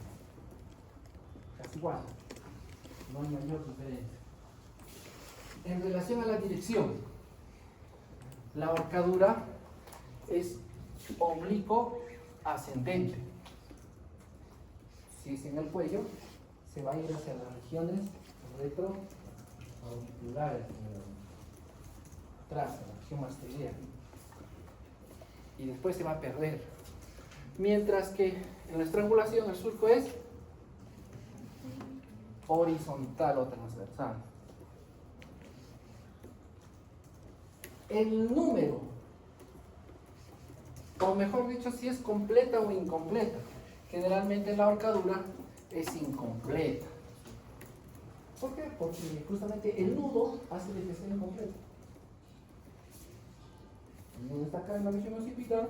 casi igual, no hay mayor diferencia. En relación a la dirección, la ahorcadura es oblicuo ascendente. Si es en el cuello, se va a ir hacia las regiones retroauriculares, atrás, en la región mastoidea, y después se va a perder. Mientras que en la estrangulación el surco es horizontal o transversal. El número, o mejor dicho, si es completa o incompleta. Generalmente la ahorcadura es incompleta. ¿Por qué? Porque justamente el nudo hace de que sea incompleto. El nudo está acá en la región occipital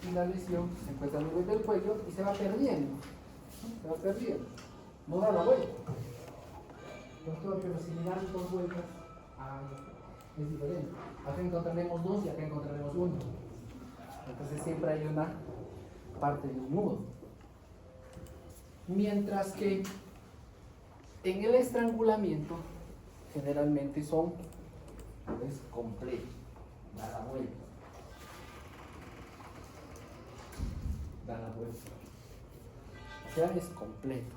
y la lesión se encuentra a nivel del cuello y se va perdiendo. No da la vuelta. Doctor, pero si le dan 2 vueltas, es diferente. Acá encontraremos 2 y acá encontraremos 1. Entonces siempre hay una parte de un nudo. Mientras que en el estrangulamiento generalmente es completo, da la vuelta. O sea, es completo.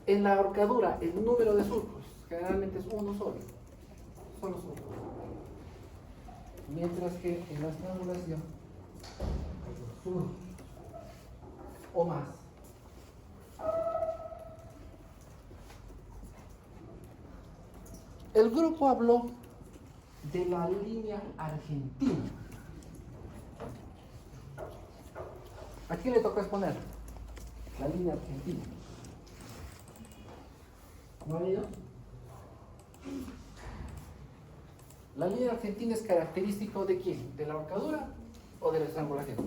En la ahorcadura, el número de surcos generalmente es uno solo surco. Mientras que en la estrangulación, surco o más. El grupo habló de la línea argentina. ¿A quién le toca exponer? La línea argentina. ¿No ha leído? La línea argentina es característico de quién? ¿De la ahorcadura o de la estrangulación?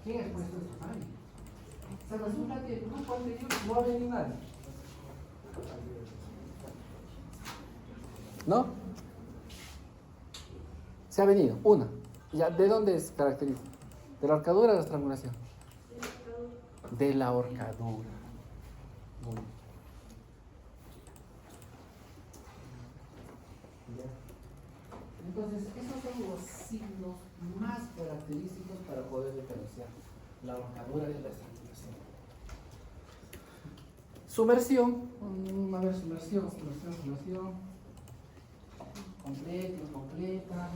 ¿Quién ha expuesto esto? Se resulta que el grupo anterior no ha venido nadie. ¿No? Se ha venido, una. Ya, ¿de dónde es característico? ¿De la ahorcadura o de la estrangulación? De la ahorcadura. Muy bien. Entonces, esos son los signos más característicos para poder diferenciar la ahorcadura de la estrangulación. Sumersión. A ver, sumersión. Completa, incompleta.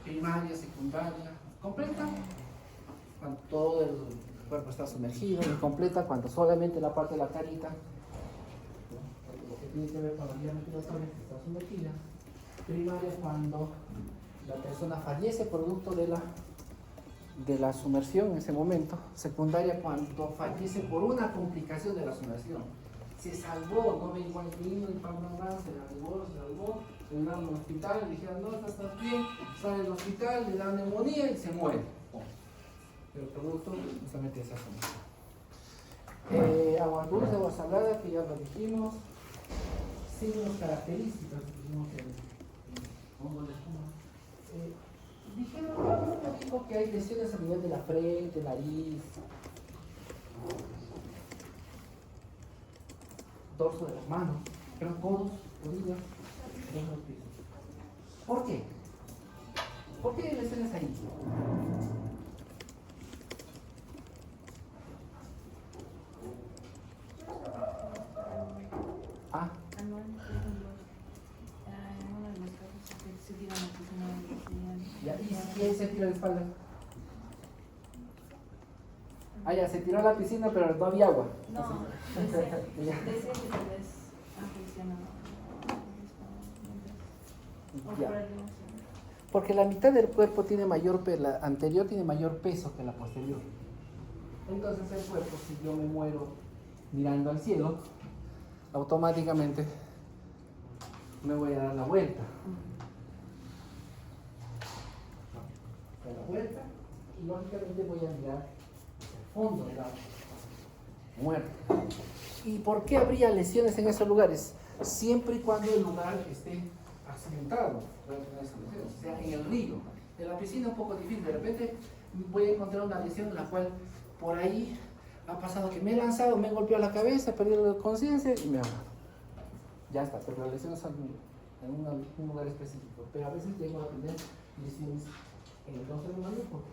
Primaria, secundaria. Completa cuando todo el cuerpo está sumergido. Incompleta cuando solamente la parte de la carita, lo que tiene que ver con la vía respiratoria, está sumergida. Primaria cuando la persona fallece producto de la sumersión en ese momento. Secundaria cuando fallece por una complicación de la sumersión. se salvó, no me igual vino y Palma se salvó, le dan al hospital, le dijeron, no, estás bien, sale del hospital, le dan neumonía y se muere. Pero el producto justamente es esa somos. Agua dulce, agua salada, que ya lo dijimos. Signos característicos, dijimos que hongo de espuma. Dijeron, uno dijo que hay lesiones a nivel de la frente, nariz, dorso de las manos, pero codos, rodillas, los pies. ¿Por qué? ¿Por qué hay lesiones ahí? Ah, Anual, por ejemplo, en uno de los casos se tiran la piscina ya, ¿y quién se tira la espalda? Ah, ya, se tiró a la piscina, pero no había agua. No, decía que tal vez han funcionado. O por Ya. alguna Porque la mitad del cuerpo tiene mayor, la anterior tiene mayor peso que la posterior. Entonces el cuerpo, si yo me muero mirando al cielo, automáticamente me voy a dar la vuelta. A la vuelta y lógicamente voy a mirar hacia el fondo del agua. Muerto. ¿Y por qué habría lesiones en esos lugares? Siempre y cuando el lugar esté accidentado, o sea, en el río. En la piscina un poco difícil, de repente voy a encontrar una lesión en la cual por ahí ha pasado que me he lanzado, me he golpeado la cabeza, he perdido la conciencia y me he ahogado. Ya está, pero las lesiones son en un lugar específico. Pero a veces llego a tener lesiones en el dorso del manos porque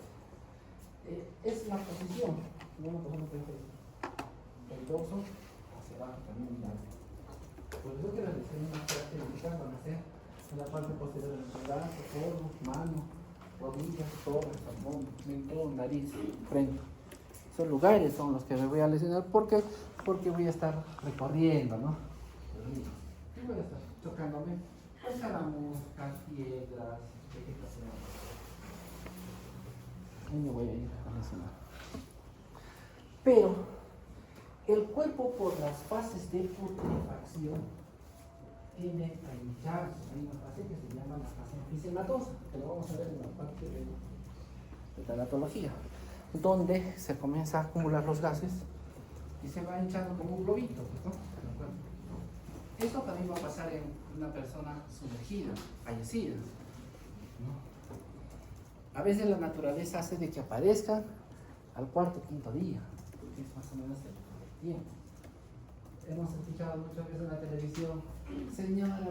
es la posición, no una persona perfecta. El dorso hacia abajo también mirando. Por eso que las lesiones más características van a ser en la parte posterior del brazo, codo, mano, rodillas, torre, salmón, mentón, nariz, frente. Esos lugares son los que me voy a lesionar porque voy a estar recorriendo, ¿no? Y voy a estar chocándome con caramuscas, piedras, vegetación. Y me voy a ir a lesionar. Pero el cuerpo, por las fases de putrefacción, tiene a hincharse. Hay una fase que se llama la fase enfisematosa, que lo vamos a ver en la parte de tanatología, donde se comienza a acumular los gases y se va hinchando como un globito, ¿no? Eso también va a pasar en una persona sumergida, fallecida, ¿no? A veces la naturaleza hace de que aparezcan al cuarto o quinto día, porque es más o menos el tiempo. Hemos escuchado muchas veces en la televisión, señora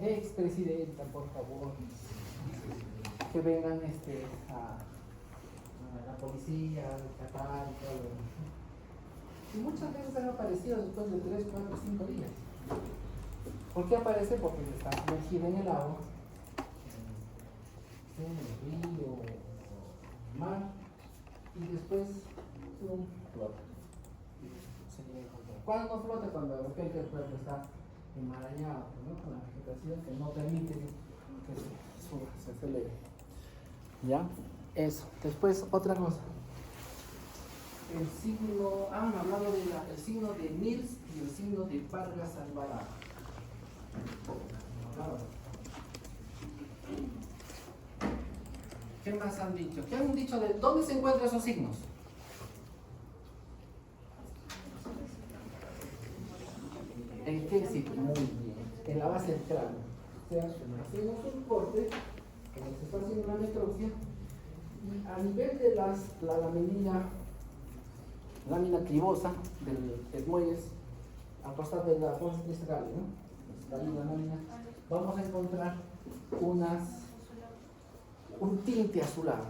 expresidenta, por favor, que vengan a la policía, a rescatar y todo lo demás. Y muchas veces han aparecido después de 3, 4, 5 días. ¿Por qué aparece? Porque está sumergido en el agua, en el río, en el mar, y después flota. Se llega a encontrar. ¿Cuándo flota? Cuando de repente el cuerpo está enmarañado, ¿no? Con la vegetación que no permite que se eleve. ¿Ya? Eso. Después, otra cosa. El signo, me hablado del signo de Mills y el signo de Vargas Alvarado. ¿Qué más han dicho? ¿Qué han dicho de dónde se encuentran esos signos? ¿En qué sitio? Muy bien. En la base del cráneo. O sea, hacemos un corte, como se está haciendo una necropsia, y a nivel de la lámina cribosa del muelles, a costado de la fosa distal, ¿no? La lámina, vamos a encontrar un tinte azulado,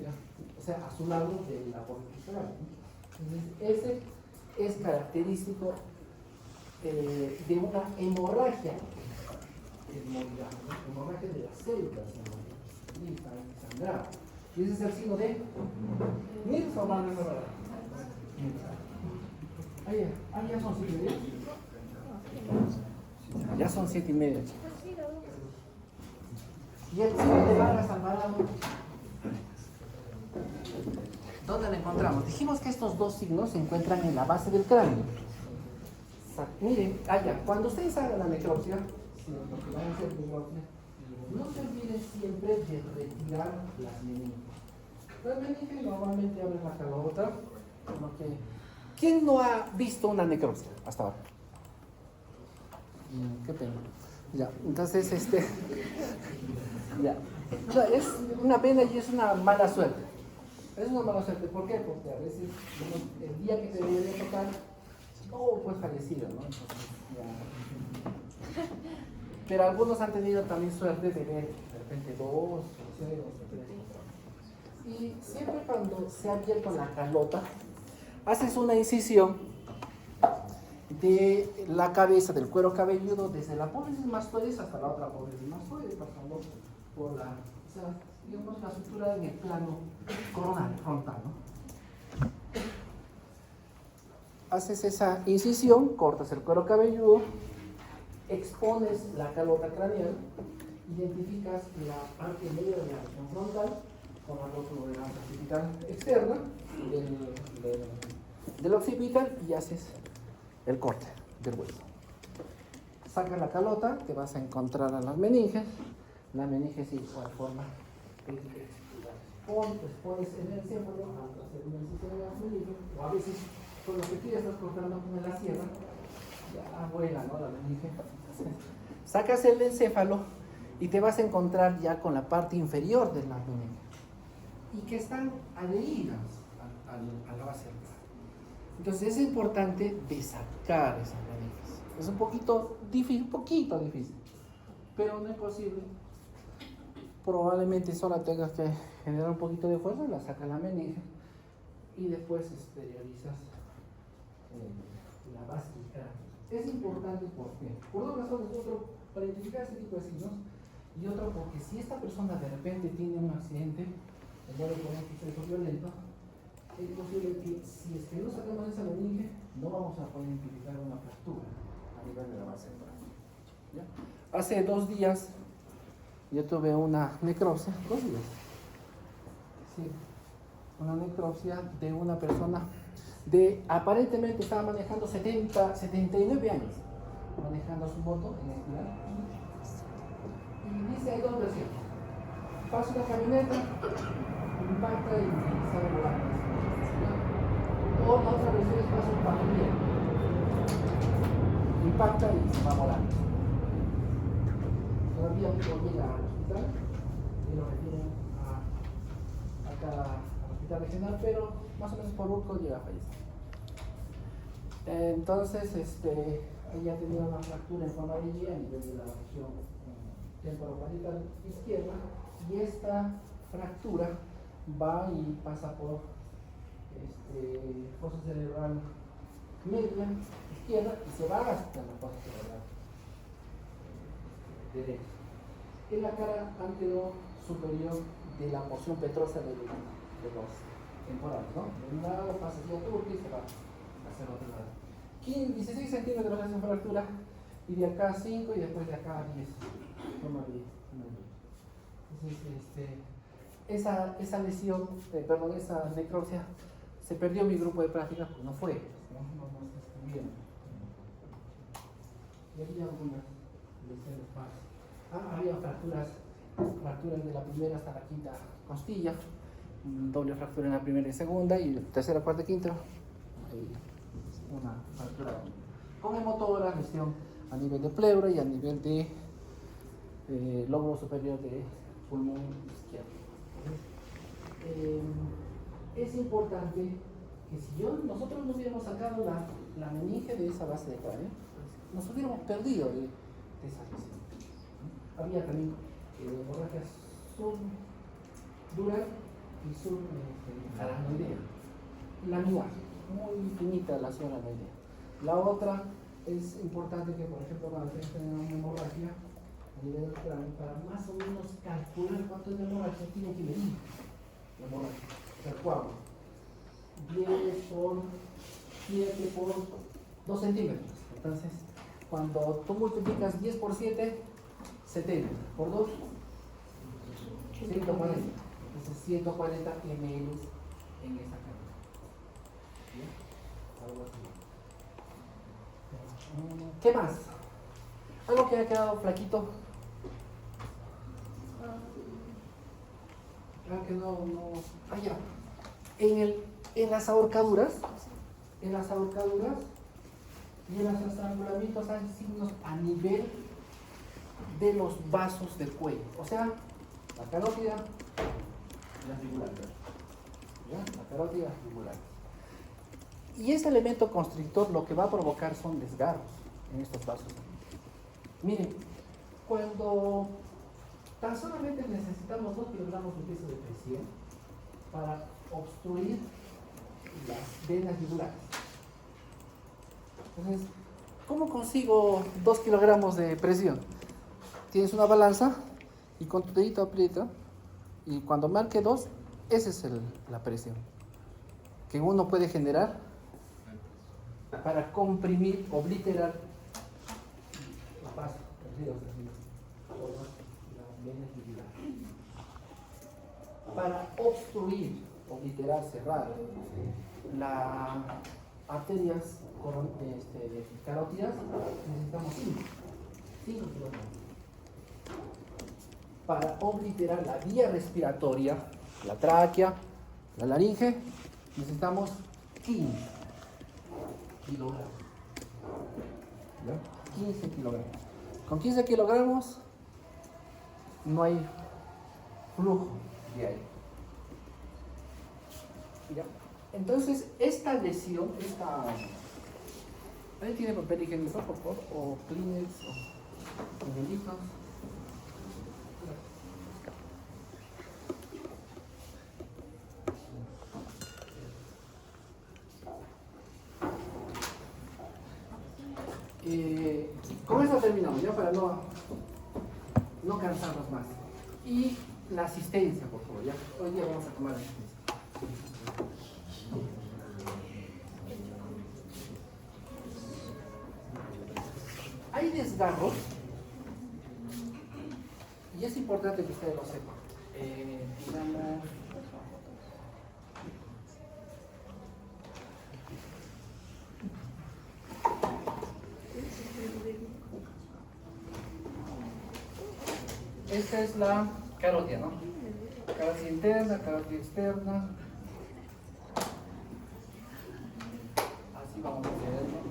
¿ya? O sea, azulado de la fosa distal, ¿no? Entonces, ese es característico de una hemorragia, hemorragia de las células, sangrado. Y ese es el signo de Mills o Vargas Alvarado. Ya son 7:30. Ya son 7:30. Y el signo de Vargas Alvarado, ¿dónde lo encontramos? Dijimos que estos dos signos se encuentran en la base del cráneo. Miren, allá, cuando ustedes hagan la necropsia, si lo que van a hacer necropsia, no se olviden siempre de retirar las meninges. Las meninges normalmente abren la calota, como que... ¿Quién no ha visto una necropsia hasta ahora? Qué pena. Ya, entonces, ya. O sea, es una pena y es una mala suerte. Es una mala suerte, ¿por qué? Porque a veces el día que te debería tocar, pues fallecido, ¿no? Entonces, ya. Pero algunos han tenido también suerte de ver de repente 2 o 6 o 3. Y siempre cuando se ha abierto la calota, haces una incisión de la cabeza, del cuero cabelludo, desde la apófisis mastoides hasta la otra apófisis mastoides, pasando por la, o sea, digamos, la sutura en el plano coronal, frontal, ¿no? Haces esa incisión, cortas el cuero cabelludo, expones la calota craneal, identificas la parte media de la región frontal con la rótula de la occipital externa del occipital y haces el corte del hueso. Sacas la calota, te vas a encontrar a las meninges. La meninges igual forma. Pones en el encéfalo a hacer una incisión de las meninges, o a veces con lo que tú ya estás cortando con la sierra, ya vuela, ¿no? La meninge. Sacas el encéfalo y te vas a encontrar ya con la parte inferior de las meninges y que están adheridas a la base del cráneo. Entonces es importante desacar esas meninges. Es un poquito difícil, pero no imposible. Probablemente solo tengas que generar un poquito de fuerza, la sacas la meninge y después exteriorizas la base del cráneo. Es importante porque, por dos razones, otro, para identificar ese tipo de signos, y otro porque si esta persona de repente tiene un accidente, muere por un suceso violento, es posible que si es que no sacamos esa meninge, no vamos a poder identificar una fractura a nivel de la base del cráneo. ¿Ya? Hace 2 días yo tuve una necropsia, 2 días. Sí, una necropsia de una persona de, aparentemente estaba manejando 79 años, manejando su moto en espiral. Y dice, hay 2 versiones. Pasa una camioneta, impacta y sale volando. O la otra versión es pasa un patrullero, impacta y se va volando. Todavía no llega al hospital y lo refieren al hospital regional, pero más o menos por Urco llega a fallecer. Entonces, ella tenía una fractura en forma de Y a nivel de la región temporoparital izquierda, y esta fractura va y pasa por fosa cerebral media izquierda y se va hasta la fosa cerebral derecha. En la cara anterior superior de la porción petrosa de los temporales, ¿no? De un lado pasa hacia Turquía y se va hacia el otro lado. 16 centímetros de fractura, y de acá 5 y después de acá 10. Toma 10. Entonces, esa lesión, esa necropsia, se perdió mi grupo de práctica porque no fue, no se estuvieron. Y había algunas lesiones más. Había fracturas de la primera hasta la quinta costilla, doble fractura en la primera y segunda, y tercera, cuarta y quinta, una fractura con hemotora, lesión a nivel de pleura y a nivel de lóbulo superior de pulmón izquierdo. Es importante que si nosotros no hubiéramos sacado la meninge de esa base de cráneo, pues nos hubiéramos perdido de esa lesión. Había también hemorragias subdural y subaracnoidea. Laminar, muy finita la zona aracnoidea. La otra es importante que, por ejemplo, cuando ustedes tienen una hemorragia a nivel del cráneo, para más o menos calcular cuánto es la hemorragia, tienen que medir la hemorragia, o sea, el coágulo. 10 por 7 por 2 centímetros. Entonces, cuando tú multiplicas 10 por 7, 70. Por 2, 140. Entonces, 140 ml en esa cantidad. ¿Bien? Algo así. ¿Qué más? Algo que haya quedado flaquito. Ah, que no. Ah, ya. En las ahorcaduras y en los estrangulamientos hay signos a nivel de los vasos del cuello. O sea, la carótida y la fibulares. ¿Ya? La carótida y la fibulares. Y ese elemento constrictor lo que va a provocar son desgarros en estos vasos. Miren, cuando tan solamente necesitamos 2 kilogramos de peso de presión para obstruir las venas fibulares. Entonces, ¿cómo consigo 2 kilogramos de presión? Tienes una balanza y con tu dedito aprieta y cuando marque 2, esa es la presión que uno puede generar para comprimir, obliterar los vasos, las venas fibulares. Para obstruir, obliterar, cerrar las arterias carótidas necesitamos 5 kilogramos. Para obliterar la vía respiratoria, la tráquea, la laringe, necesitamos 15 kilogramos. ¿Ya? 15 kilogramos. Con 15 kilogramos no hay flujo de aire. ¿Ya? Entonces, esta lesión, ¿Alguien tiene papel higiénico, por favor? ¿O Kleenex? ¿O pañuelitos? Con eso terminamos, ya para no cansarnos más. Y la asistencia, por favor, ya. Hoy día vamos a tomar asistencia. Hay desgarros, y es importante que ustedes lo sepan. Digamos, esta es la carótida, ¿no? Carótida interna, carótida externa. Así vamos a hacerlo.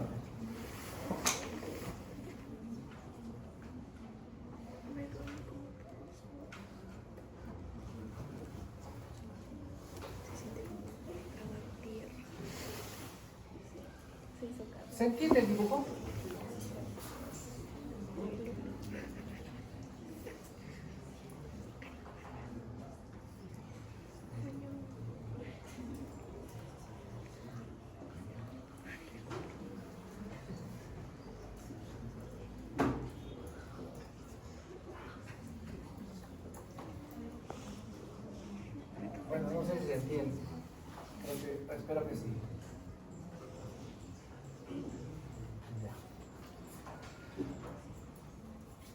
¿Se entiende el dibujo? Bueno, no sé si se entiende. Espero que sí.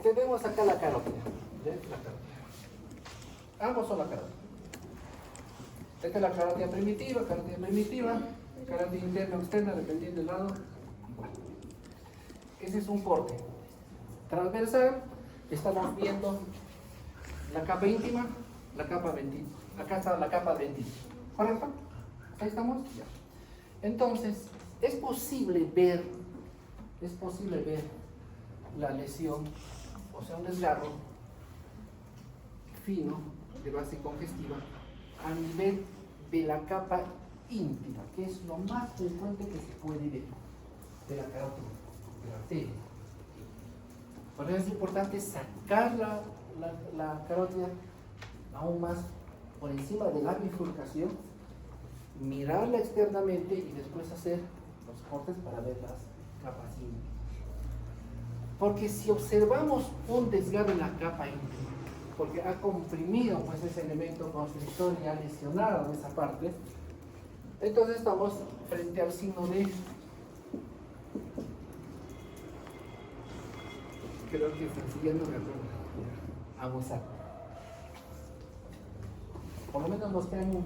Tenemos acá la carótida. Ambos son la carótida. Esta es la carótida primitiva, carótida interna o externa, dependiendo del lado. Ese es un corte transversal. Estamos viendo la capa íntima, la capa ventil. Acá está la capa ventil. ¿Correcto? Ahí estamos. Ya. Entonces, es posible ver la lesión, o sea, un desgarro fino de base congestiva a nivel de la capa íntima, que es lo más frecuente que se puede ver de la carótida, de la arteria. Por eso es importante sacar la carótida aún más por encima de la bifurcación, mirarla externamente y después hacer los cortes para ver las capas íntimas. Porque si observamos un desgarro en la capa íntima, porque ha comprimido pues ese elemento constrictor y ha lesionado esa parte, entonces estamos frente al signo de, creo que ya no me acuerdo, abusar. Por lo menos los que han me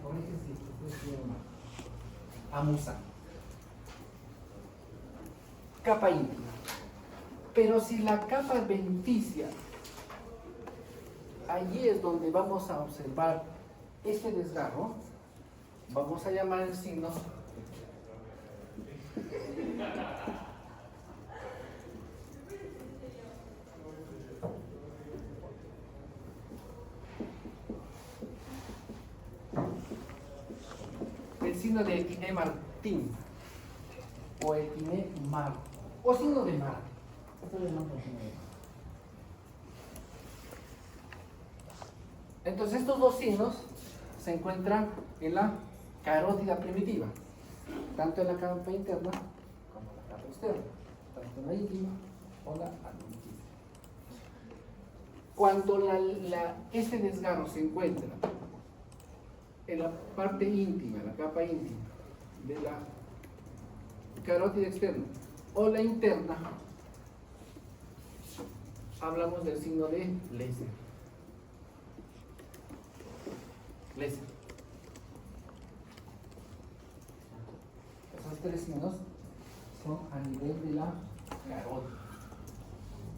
corrigen si ustedes quieren mal. Amusa. capa íntima. Pero si la capa adventicia, allí es donde vamos a observar este desgarro, vamos a llamar el signo de Etienne Martín o Etienne Mar o signo de Mar. Entonces estos dos signos se encuentran en la carótida primitiva, tanto en la capa interna como en la capa externa, tanto en la íntima o la adventicia. Cuando este desgarro se encuentra en la parte íntima, la capa íntima de la carótida externa o la interna, hablamos del signo de Lesser. Esos tres signos son a nivel de la carótida.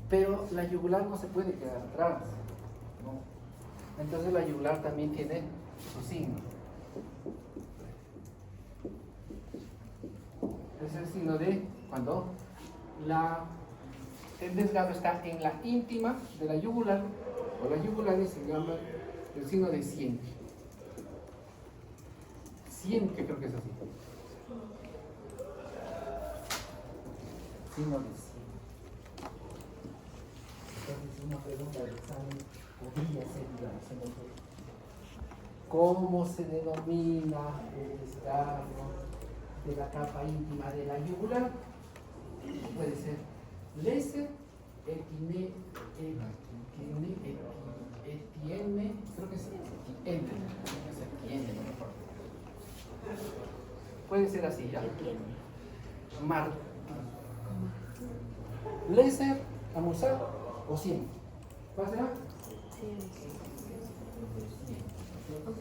Pero la yugular no se puede quedar atrás, ¿no? Entonces la yugular también tiene su signo. Es el signo de cuando el desgarro está en la íntima de la yugular, o la yugular se llama el signo de Cien. Cien, que creo que es así. Signo de Cien. Entonces, una pregunta del examen podría ser, digamos, ¿cómo se denomina el desgarro de la capa íntima de la yugular? Puede ser Lesser, Etienne, creo que es Etienne, puede ser así, ya. Martín. Lesser, Amusar o 100. ¿Cuál será?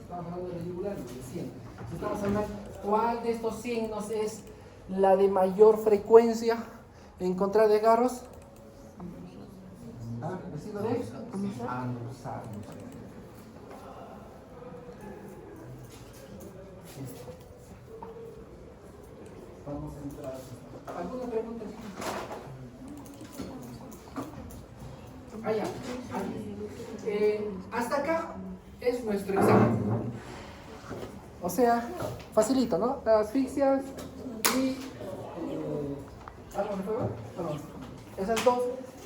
Estamos hablando de la yugular y de 100. Estamos hablando, ¿cuál de estos signos es la de mayor frecuencia en encontrar desgarros? ¿El signo de? Anusar. Vamos a entrar. ¿Alguna pregunta? Hasta acá es nuestro examen. O sea, facilito, ¿no? Las asfixias y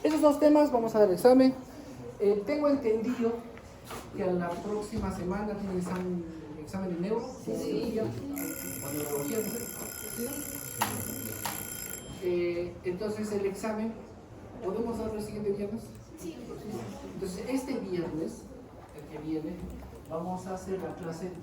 esos dos temas vamos a dar el examen. Tengo entendido que la próxima semana tienen examen de neuro, neurología, o neurología, no sé. ¿Sí? Entonces el examen, ¿podemos darlo el siguiente viernes? Sí. Entonces este viernes, el que viene, vamos a hacer la clase